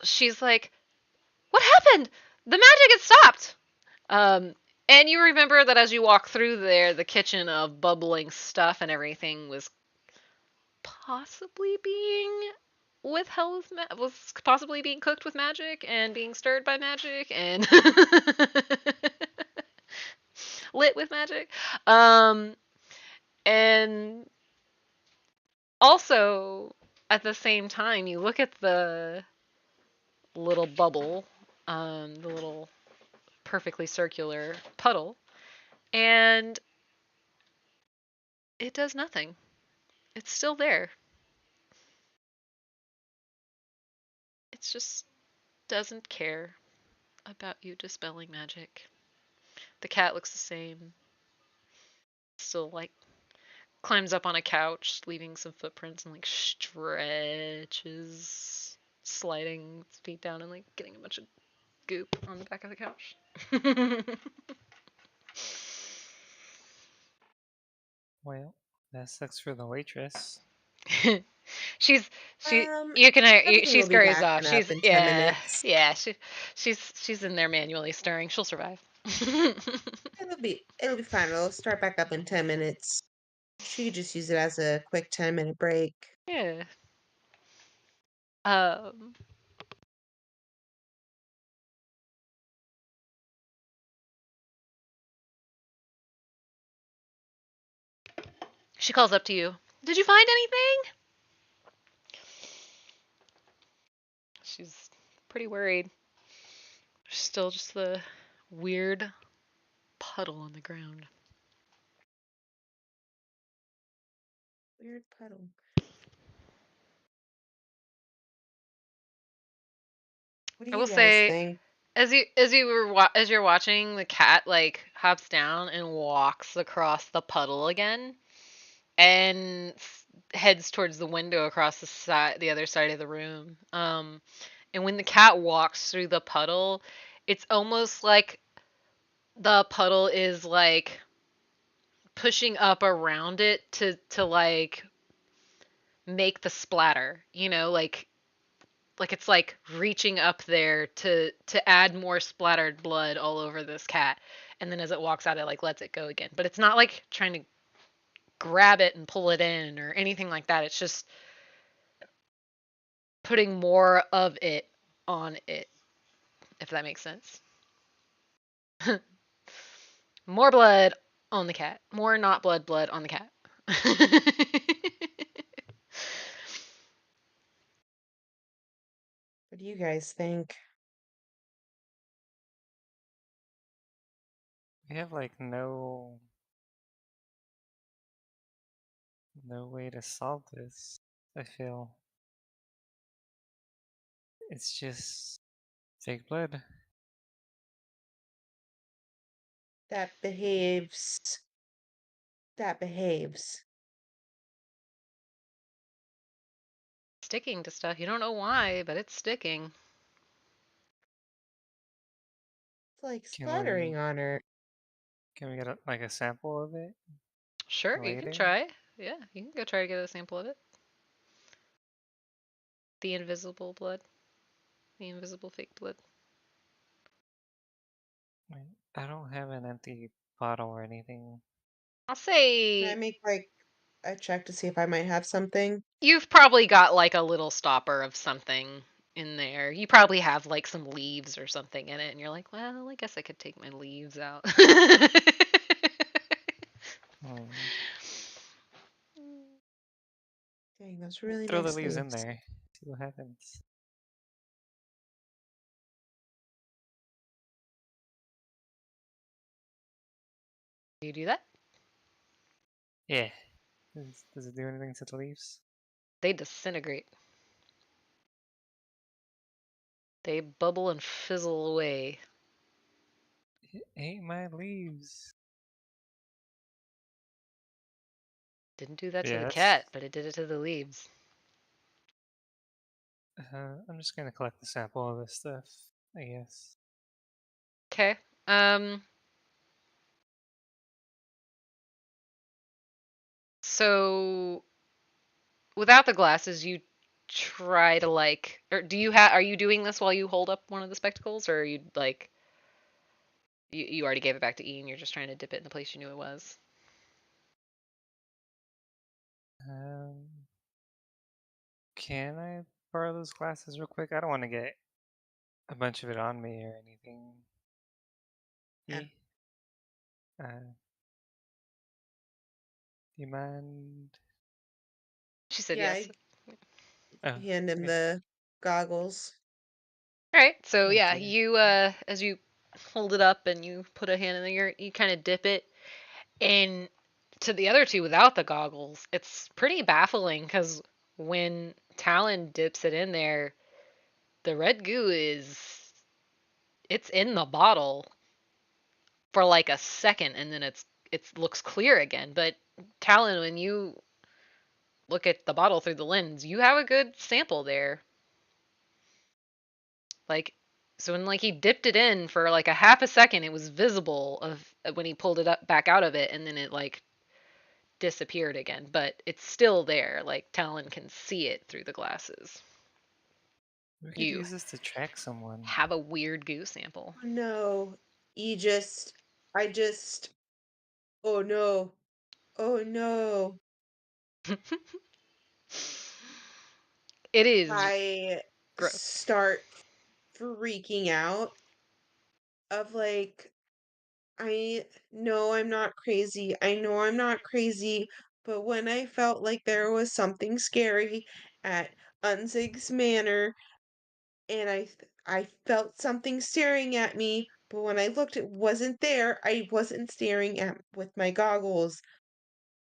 she's like, "What happened? The magic had stopped." Um, and you remember that as you walk through there, the kitchen of bubbling stuff and everything was possibly being was possibly being cooked with magic and being stirred by magic and lit with magic. Um, and also at the same time, you look at the little bubble, the little perfectly circular puddle, and it does nothing. It's still there. It just doesn't care about you dispelling magic. The cat looks the same. Still like climbs up on a couch, leaving some footprints and like stretches, sliding its feet down and like getting a bunch of goop on the back of the couch. well, that sucks for the waitress. she's she Um, you can Everything she will be scurries back off. and up She's in 10 yeah minutes. yeah she's in there manually stirring. She'll survive. It'll be fine. It'll start back up in 10 minutes. She could just use it as a quick 10-minute break. Yeah. Um. She calls up to you. Did you find anything? She's pretty worried. Still just the weird puddle on the ground. Weird puddle. What do I will you guys say, think? as you're watching, the cat like hops down and walks across the puddle again, and heads towards the window across the other side of the room. And when the cat walks through the puddle, it's almost like the puddle is like pushing up around it to like make the splatter, like it's like reaching up there to add more splattered blood all over this cat. And then as it walks out, it like lets it go again. But it's not like trying to grab it and pull it in or anything like that. It's just putting more of it on it, if that makes sense. More blood on the cat. More not blood on the cat. What do you guys think? We have like no way to solve this. I feel it's just fake blood. That behaves. That behaves. Sticking to stuff. You don't know why, but it's sticking. It's like Can splattering we on her. can we get like a sample of it Sure, you can later? try. Yeah, you can go try to get a sample of it. The invisible blood. The invisible fake blood. I don't have an empty bottle or anything. I'll Can I say make like a check to see if I might have something? you've probably got like a little stopper of something in there. You probably have like some leaves or something in it, and you're like, well, I guess I could take my leaves out. Hmm. Dang, those really Throw the nice leaves in leaves. there. See what happens. Do you do that? Yeah. Does it do anything to the leaves? They disintegrate. They bubble and fizzle away. It ate my leaves. Didn't do that to Yeah, the that's. cat, but it did it to the leaves. I'm just gonna collect the sample of this stuff, I guess. Okay. Um. So without the glasses, you try to like, or do you have? Are you doing this while you hold up one of the spectacles, or are you like, you already gave it back to Ian? You're just trying to dip it in the place you knew it was. Um, can I borrow those glasses real quick? I don't want to get a bunch of it on me or anything. Yeah. E? Do you mind? She said Yeah, yes. I Oh, hand him okay. the goggles. All right. So Thank yeah, you. you as you hold it up and you put a hand in there, you kind of dip it, and to the other two without the goggles, it's pretty baffling because when Talon dips it in there, the red goo is it's in the bottle for like a second, and then it looks clear again. But Talon, when you look at the bottle through the lens, you have a good sample there. Like, so when like he dipped it in for like a half a second, it was visible of when he pulled it up back out of it, and then it like disappeared again. But it's still there. Like Talon can see it through the glasses. We could You use this to track someone. have a weird goo sample. Oh no. I just, oh no. Oh no. It is I gross. start freaking out of like, I know I'm not crazy. I know I'm not crazy. But when I felt like there was something scary at Unzig's Manor, and I felt something staring at me, but when I looked, it wasn't there. I wasn't staring at with my goggles.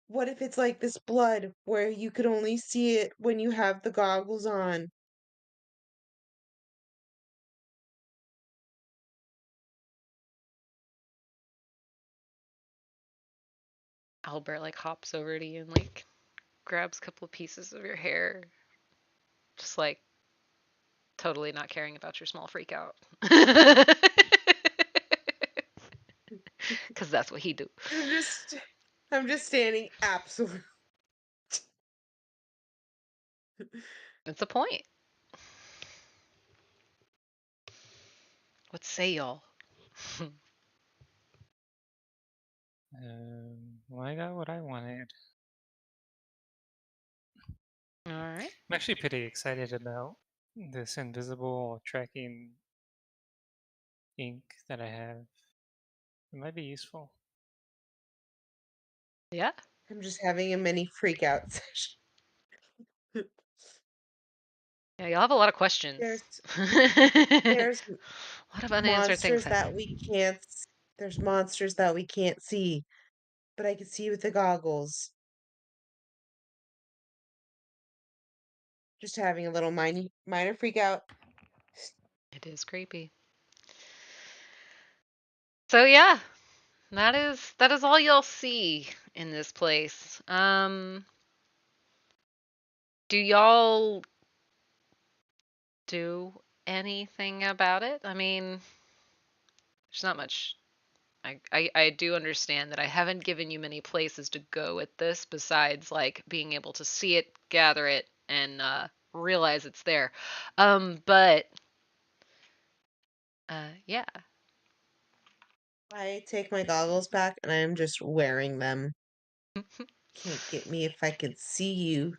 What if it's like this blood where you could only see it when you have the goggles on? Albert like hops over to you and like grabs a couple of pieces of your hair, just like totally not caring about your small freak out. Cause that's what he do. I'm just I'm just standing absolutely. It's a point. What say y'all? Well, I got what I wanted. All right. I'm actually pretty excited about this invisible tracking ink that I have. It might be useful. Yeah. I'm just having a mini freak out session. Yeah, y'all have a lot of questions. There's A there's lot of unanswered things monsters that happening. we can't there's monsters that we can't see, but I can see with the goggles. Just having a little minor freak out. It is creepy. So yeah, that is all you'll see in this place. Do y'all do anything about it? I mean, there's not much. I do understand that I haven't given you many places to go with this besides like being able to see it, gather it, and realize it's there. But yeah. I take my goggles back and I'm just wearing them. Can't get me if I could see you.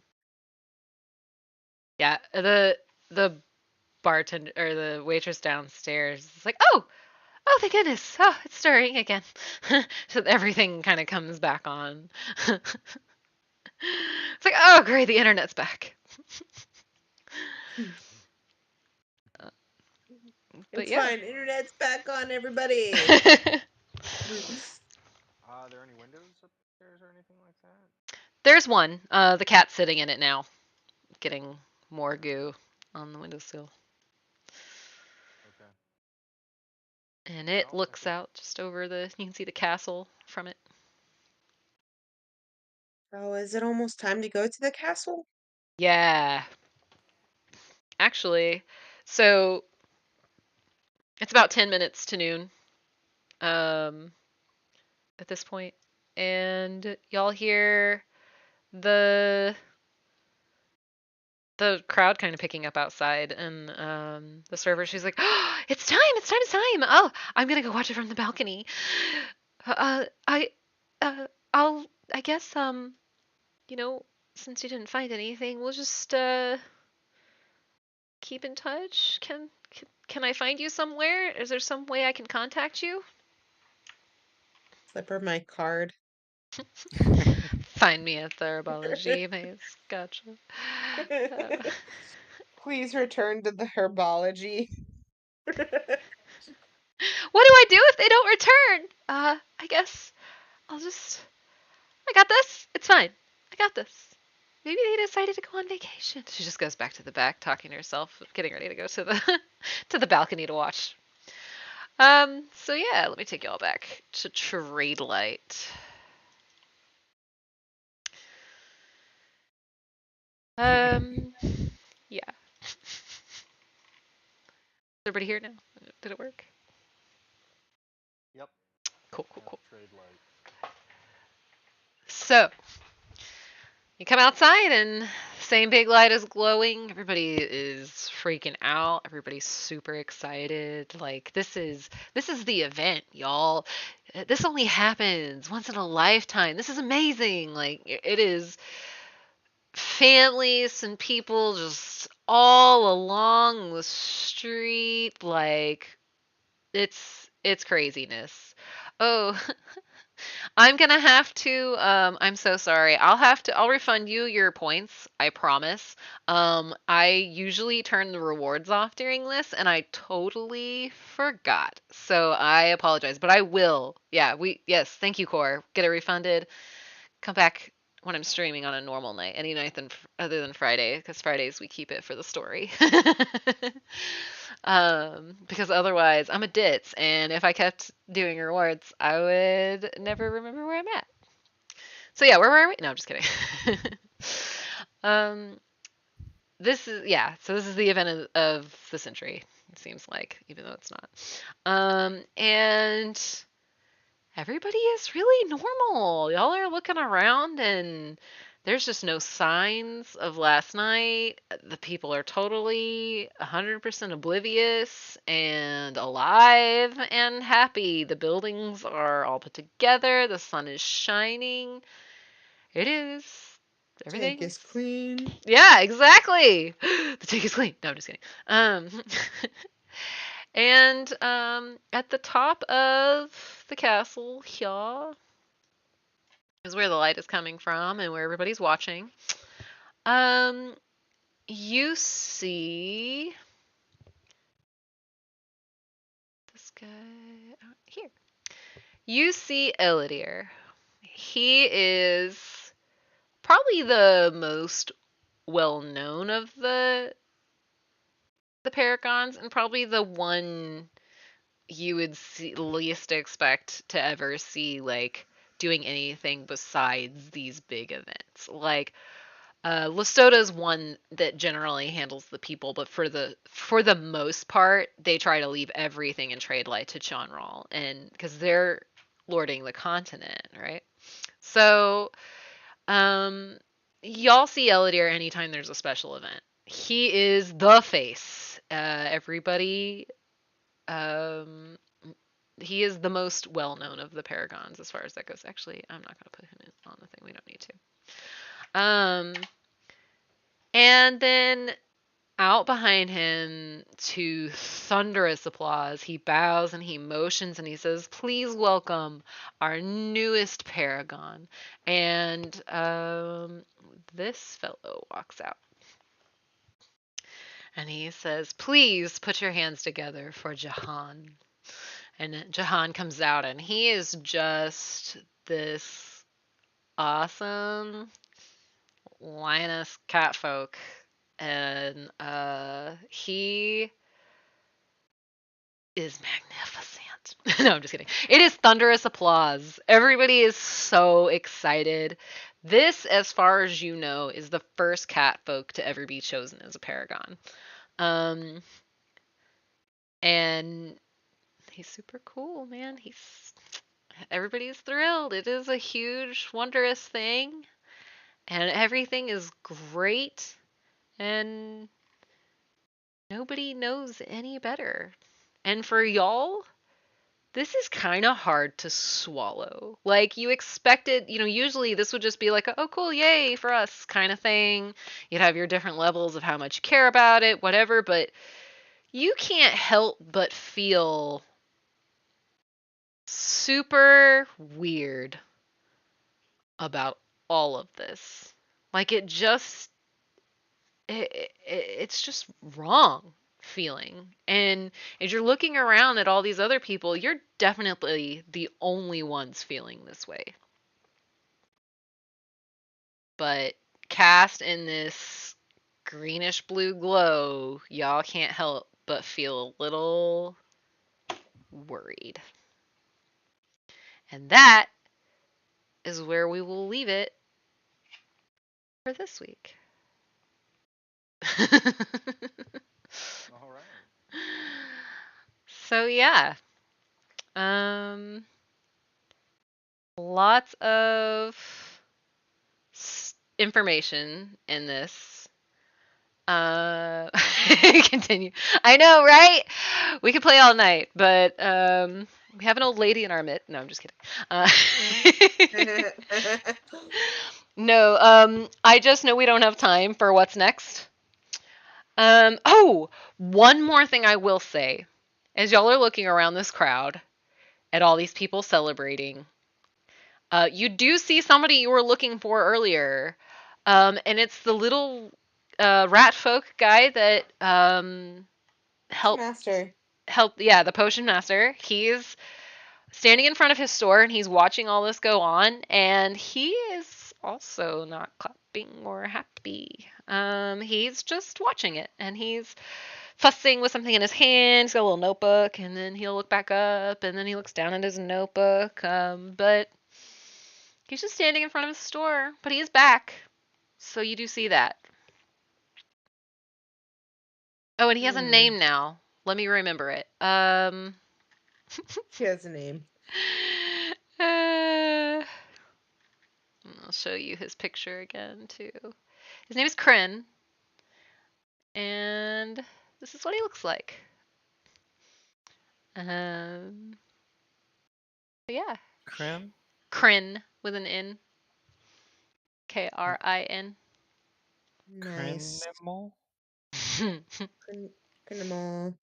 Yeah, the bartender or the waitress downstairs is like, oh, thank goodness, oh, it's stirring again. So everything kind of comes back on. It's like, oh, great, the internet's back. Uh, but It's yeah. fine. Internet's back on, everybody. Are there any windows upstairs or anything like that? There's one. The cat's sitting in it now, getting more goo on the windowsill, Okay. and it Well, I looks think. out just over the. You can see the castle from it. Oh, is it almost time to go to the castle? Yeah, actually, so it's about 10 minutes to noon. Um, at this point, and y'all hear the the crowd kind of picking up outside, and the server, she's like, oh, it's time, it's time, it's time. Oh, I'm gonna go watch it from the balcony. I I'll I guess you know, since you didn't find anything, we'll just keep in touch. Can I find you somewhere? Is there some way I can contact you? Slip her my card. Find me at the herbology maze. Gotcha. Uh, Please return to the herbology. what do I do if they don't return? I guess I'll just. I got this. It's fine. I got this. Maybe they decided to go on vacation. She just goes back to the back, talking to herself, getting ready to go to the to the balcony to watch. So yeah, let me take y'all back to Trade Light. Um, yeah. Is everybody here now? Did it work? Yep. Cool, cool, Yep. cool. Trade light. So you come outside and same big light is glowing. Everybody is freaking out. Everybody's super excited. Like this is the event, y'all. This only happens once in a lifetime. This is amazing. Like it is families and people just all along the street like it's craziness. Oh, I'm gonna have to. I'm so sorry. I'll refund you your points. I promise. I usually turn the rewards off during this, and I totally forgot. So I apologize, but I will. Yeah, yes. Thank you, Core. Get it refunded. Come back when I'm streaming on a normal night, any night other than Friday, because Fridays we keep it for the story. Because otherwise I'm a ditz, and if I kept doing rewards, I would never remember where I'm at. So yeah, where were we? No, I'm just kidding. um, this is yeah. So this is the event of the century. It seems like, even though it's not. And everybody is really normal. Y'all are looking around and there's just no signs of last night. The people are totally 100% oblivious and alive and happy. The buildings are all put together. The sun is shining. It is. Tank Everything's. is clean. Yeah, exactly. The tank is clean. No, I'm just kidding. And at the top of the castle here is where the light is coming from and where everybody's watching. Um, you see this guy here. You see Ellidier. He is probably the most well known of the paragons and probably the one you would least expect to ever see like doing anything besides these big events. Like Lasota's one that generally handles the people, but for the most part, they try to leave everything in trade light to Chanral, and because they're lording the continent, right? So, um, y'all see Ellidier anytime there's a special event. He is the face. Everybody, um, he is the most well known of the paragons as far as that goes. Actually, I'm not gonna put him on the thing. We don't need to. And then out behind him, to thunderous applause, he bows and he motions and he says, "Please welcome our newest paragon." And this fellow walks out and he says, "Please put your hands together for Jahan." And Jahan comes out and he is just this awesome lioness catfolk. And he is magnificent. No, I'm just kidding. It is thunderous applause. Everybody is so excited. This, as far as you know, is the first catfolk to ever be chosen as a paragon. Um, and he's super cool, man. Everybody's thrilled. It is a huge, wondrous thing, and everything is great, and nobody knows any better. And for y'all, this is kind of hard to swallow. Like, you expected, usually this would just be like, oh, cool, yay for us kind of thing. You'd have your different levels of how much you care about it, whatever, but you can't help but feel super weird about all of this. Like, it's just wrong feeling. And as you're looking around at all these other people, you're definitely the only ones feeling this way. But cast in this greenish blue glow, y'all can't help but feel a little worried. And that is where we will leave it for this week. All right. So yeah, um, lots of information in this. Continue. I know, right? We could play all night, but we have an old lady in our midst. No, I'm just kidding. No, I just know we don't have time for what's next. Oh, one more thing I will say. As y'all are looking around this crowd at all these people celebrating, you do see somebody you were looking for earlier. And it's the little rat folk guy that helped Master. yeah, the potion master. He's standing in front of his store and he's watching all this go on, and he is also not clapping or happy. He's just watching it and he's fussing with something in his hand. He's got a little notebook, and then he'll look back up and then he looks down at his notebook. But He's just standing in front of his store, but he is back. So you do see that. Oh, and he has a Hmm. name now. Let me remember it. She has a name. I'll show you his picture again too. His name is Kryn, and this is what he looks like. Um, yeah, Krim? Kryn with an N, Krin. Nice. Krinimal? Animal.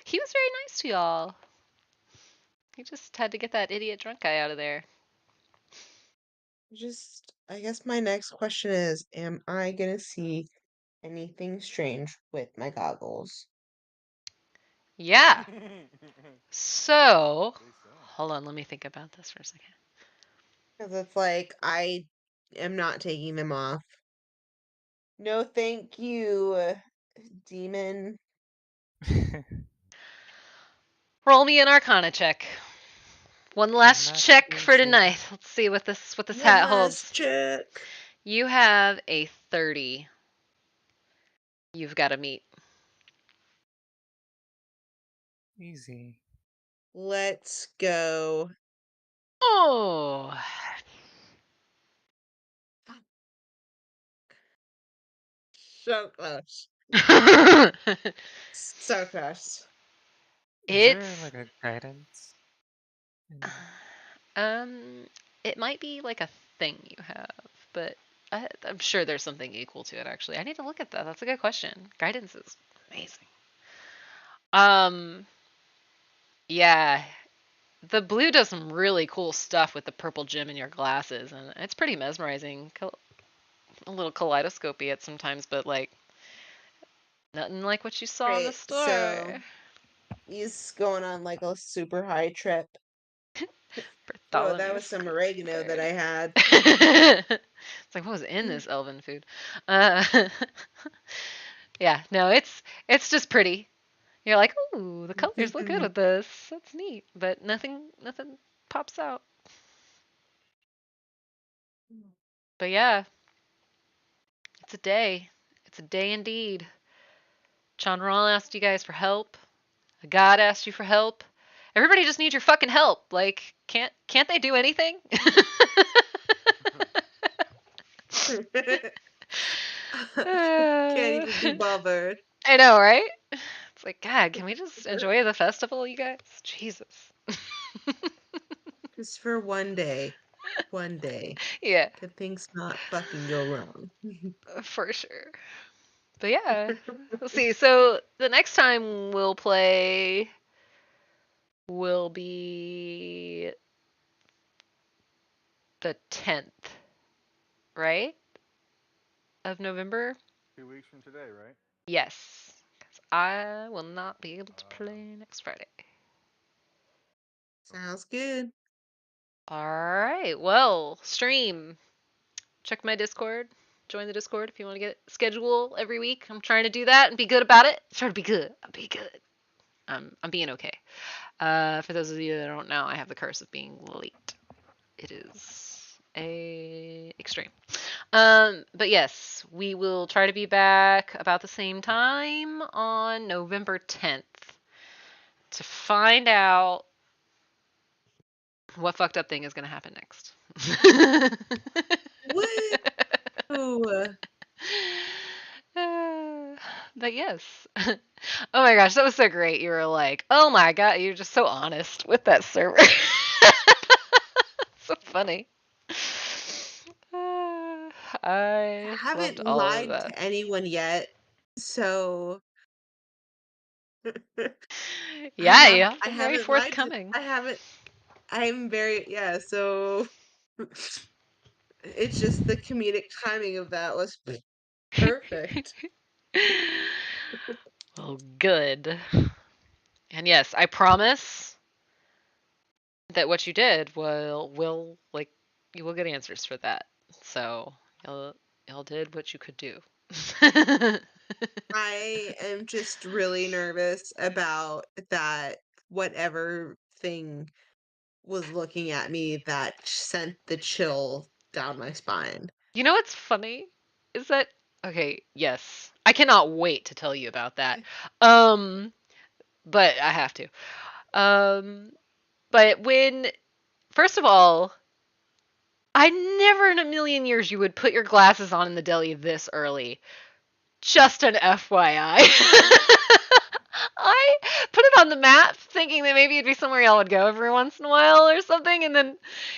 He was very nice to y'all. He just had to get that idiot drunk guy out of there. I guess my next question is, am I gonna see anything strange with my goggles? Yeah. Say So, so. hold on, let me think about this for a second. Because it's like, I am not taking them off. No, thank you, demon. Roll me an Arcana check. One last check for Investigation. tonight. Let's see what this One hat last holds. check. You have a 30. You've got to meet. Easy. Let's go. Oh. So close. So close. Is there It's like a guidance? In... um it might be like a thing you have, but I'm sure there's something equal to it actually. I need to look at that. That's a good question. Guidance is amazing. Um yeah, the blue does some really cool stuff with the purple gem in your glasses, and it's pretty mesmerizing. A little kaleidoscopy at sometimes, but like nothing like what you saw in the Great. So store. he's going on like a super high trip. Oh, that was Bartholomew's some oregano that Fair. I had. It's like what was in this elven food? Uh, yeah, no, it's just pretty. You're like, ooh, the colors look good with this. That's neat, but nothing pops out. But yeah, it's a day. It's a day indeed. Chanral asked you guys for help. God asked you for help. Everybody just needs your fucking help. Like, can't they do anything? Can't Uh, even be bothered. I know, right? It's like, God, can we just enjoy the festival, you guys? Jesus. Just for one day, Yeah, could things not fucking go wrong? for sure. But yeah, we'll see. So the next time we'll play will be the 10th, right? Of November? 2 weeks from today, right? Yes. 'Cause I will not be able to Uh, play next Friday. Sounds good. All right. Well, stream. Check my Discord. Join the Discord if you want to get schedule every week. I'm trying to do that and be good about it. Try to be good. I'll be good. I'm being okay. For those of you that don't know, I have the curse of being late. It is a extreme. But yes, we will try to be back about the same time on November 10th to find out what fucked up thing is going to happen next. Woo! But yes. Oh my gosh, that was so great. You were like, oh my god, you're just so honest with that server. So funny. I I haven't loved all of lied that. to anyone yet, so Yeah, you have I been very haven't lied to forthcoming. I haven't I'm very yeah, so it's just the comedic timing of that was perfect. Well, good. And yes, I promise that what you did will like you will get answers for that. So y'all did what you could do. I am just really nervous about that whatever thing was looking at me that sent the chill down my spine. You know what's funny? Is that okay, yes. I cannot wait to tell you about that. Um but I have to. But when first of all, I never in a million years you would put your glasses on in the deli this early. Just an FYI. I put it on the map thinking that maybe it'd be somewhere y'all would go every once in a while or something, and then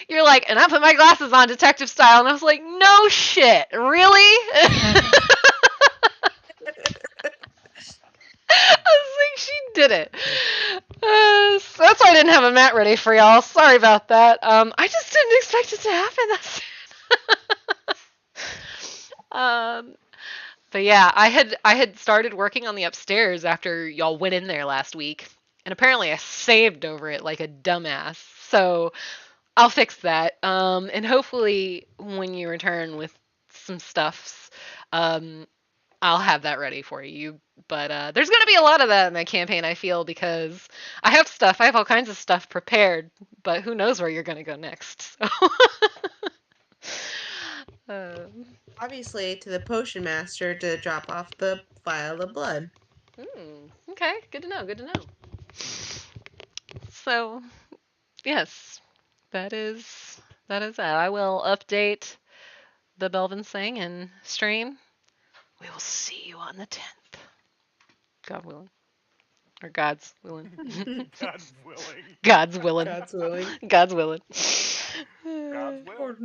you're like, and I put my glasses on detective style, and I was like, no shit, really? I was like, she did it. So that's why I didn't have a mat ready for y'all. Sorry about that. I just didn't expect it to happen that soon. But yeah, I had started working on the upstairs after y'all went in there last week, and apparently I saved over it like a dumbass. So I'll fix that. And hopefully when you return with some stuffs, um, I'll have that ready for you. But there's gonna be a lot of that in that campaign, I feel, because I have stuff. I have all kinds of stuff prepared, but who knows where you're gonna go next? So. Obviously, to the potion master to drop off the vial of blood. Okay, good to know. Good to know. So, yes, that is that. I will update the Belvin Sing and stream. We will see you on the 10th. God willing. Or God's willing. God's willing. God's willing. God's willing. God's willing. God's will. Or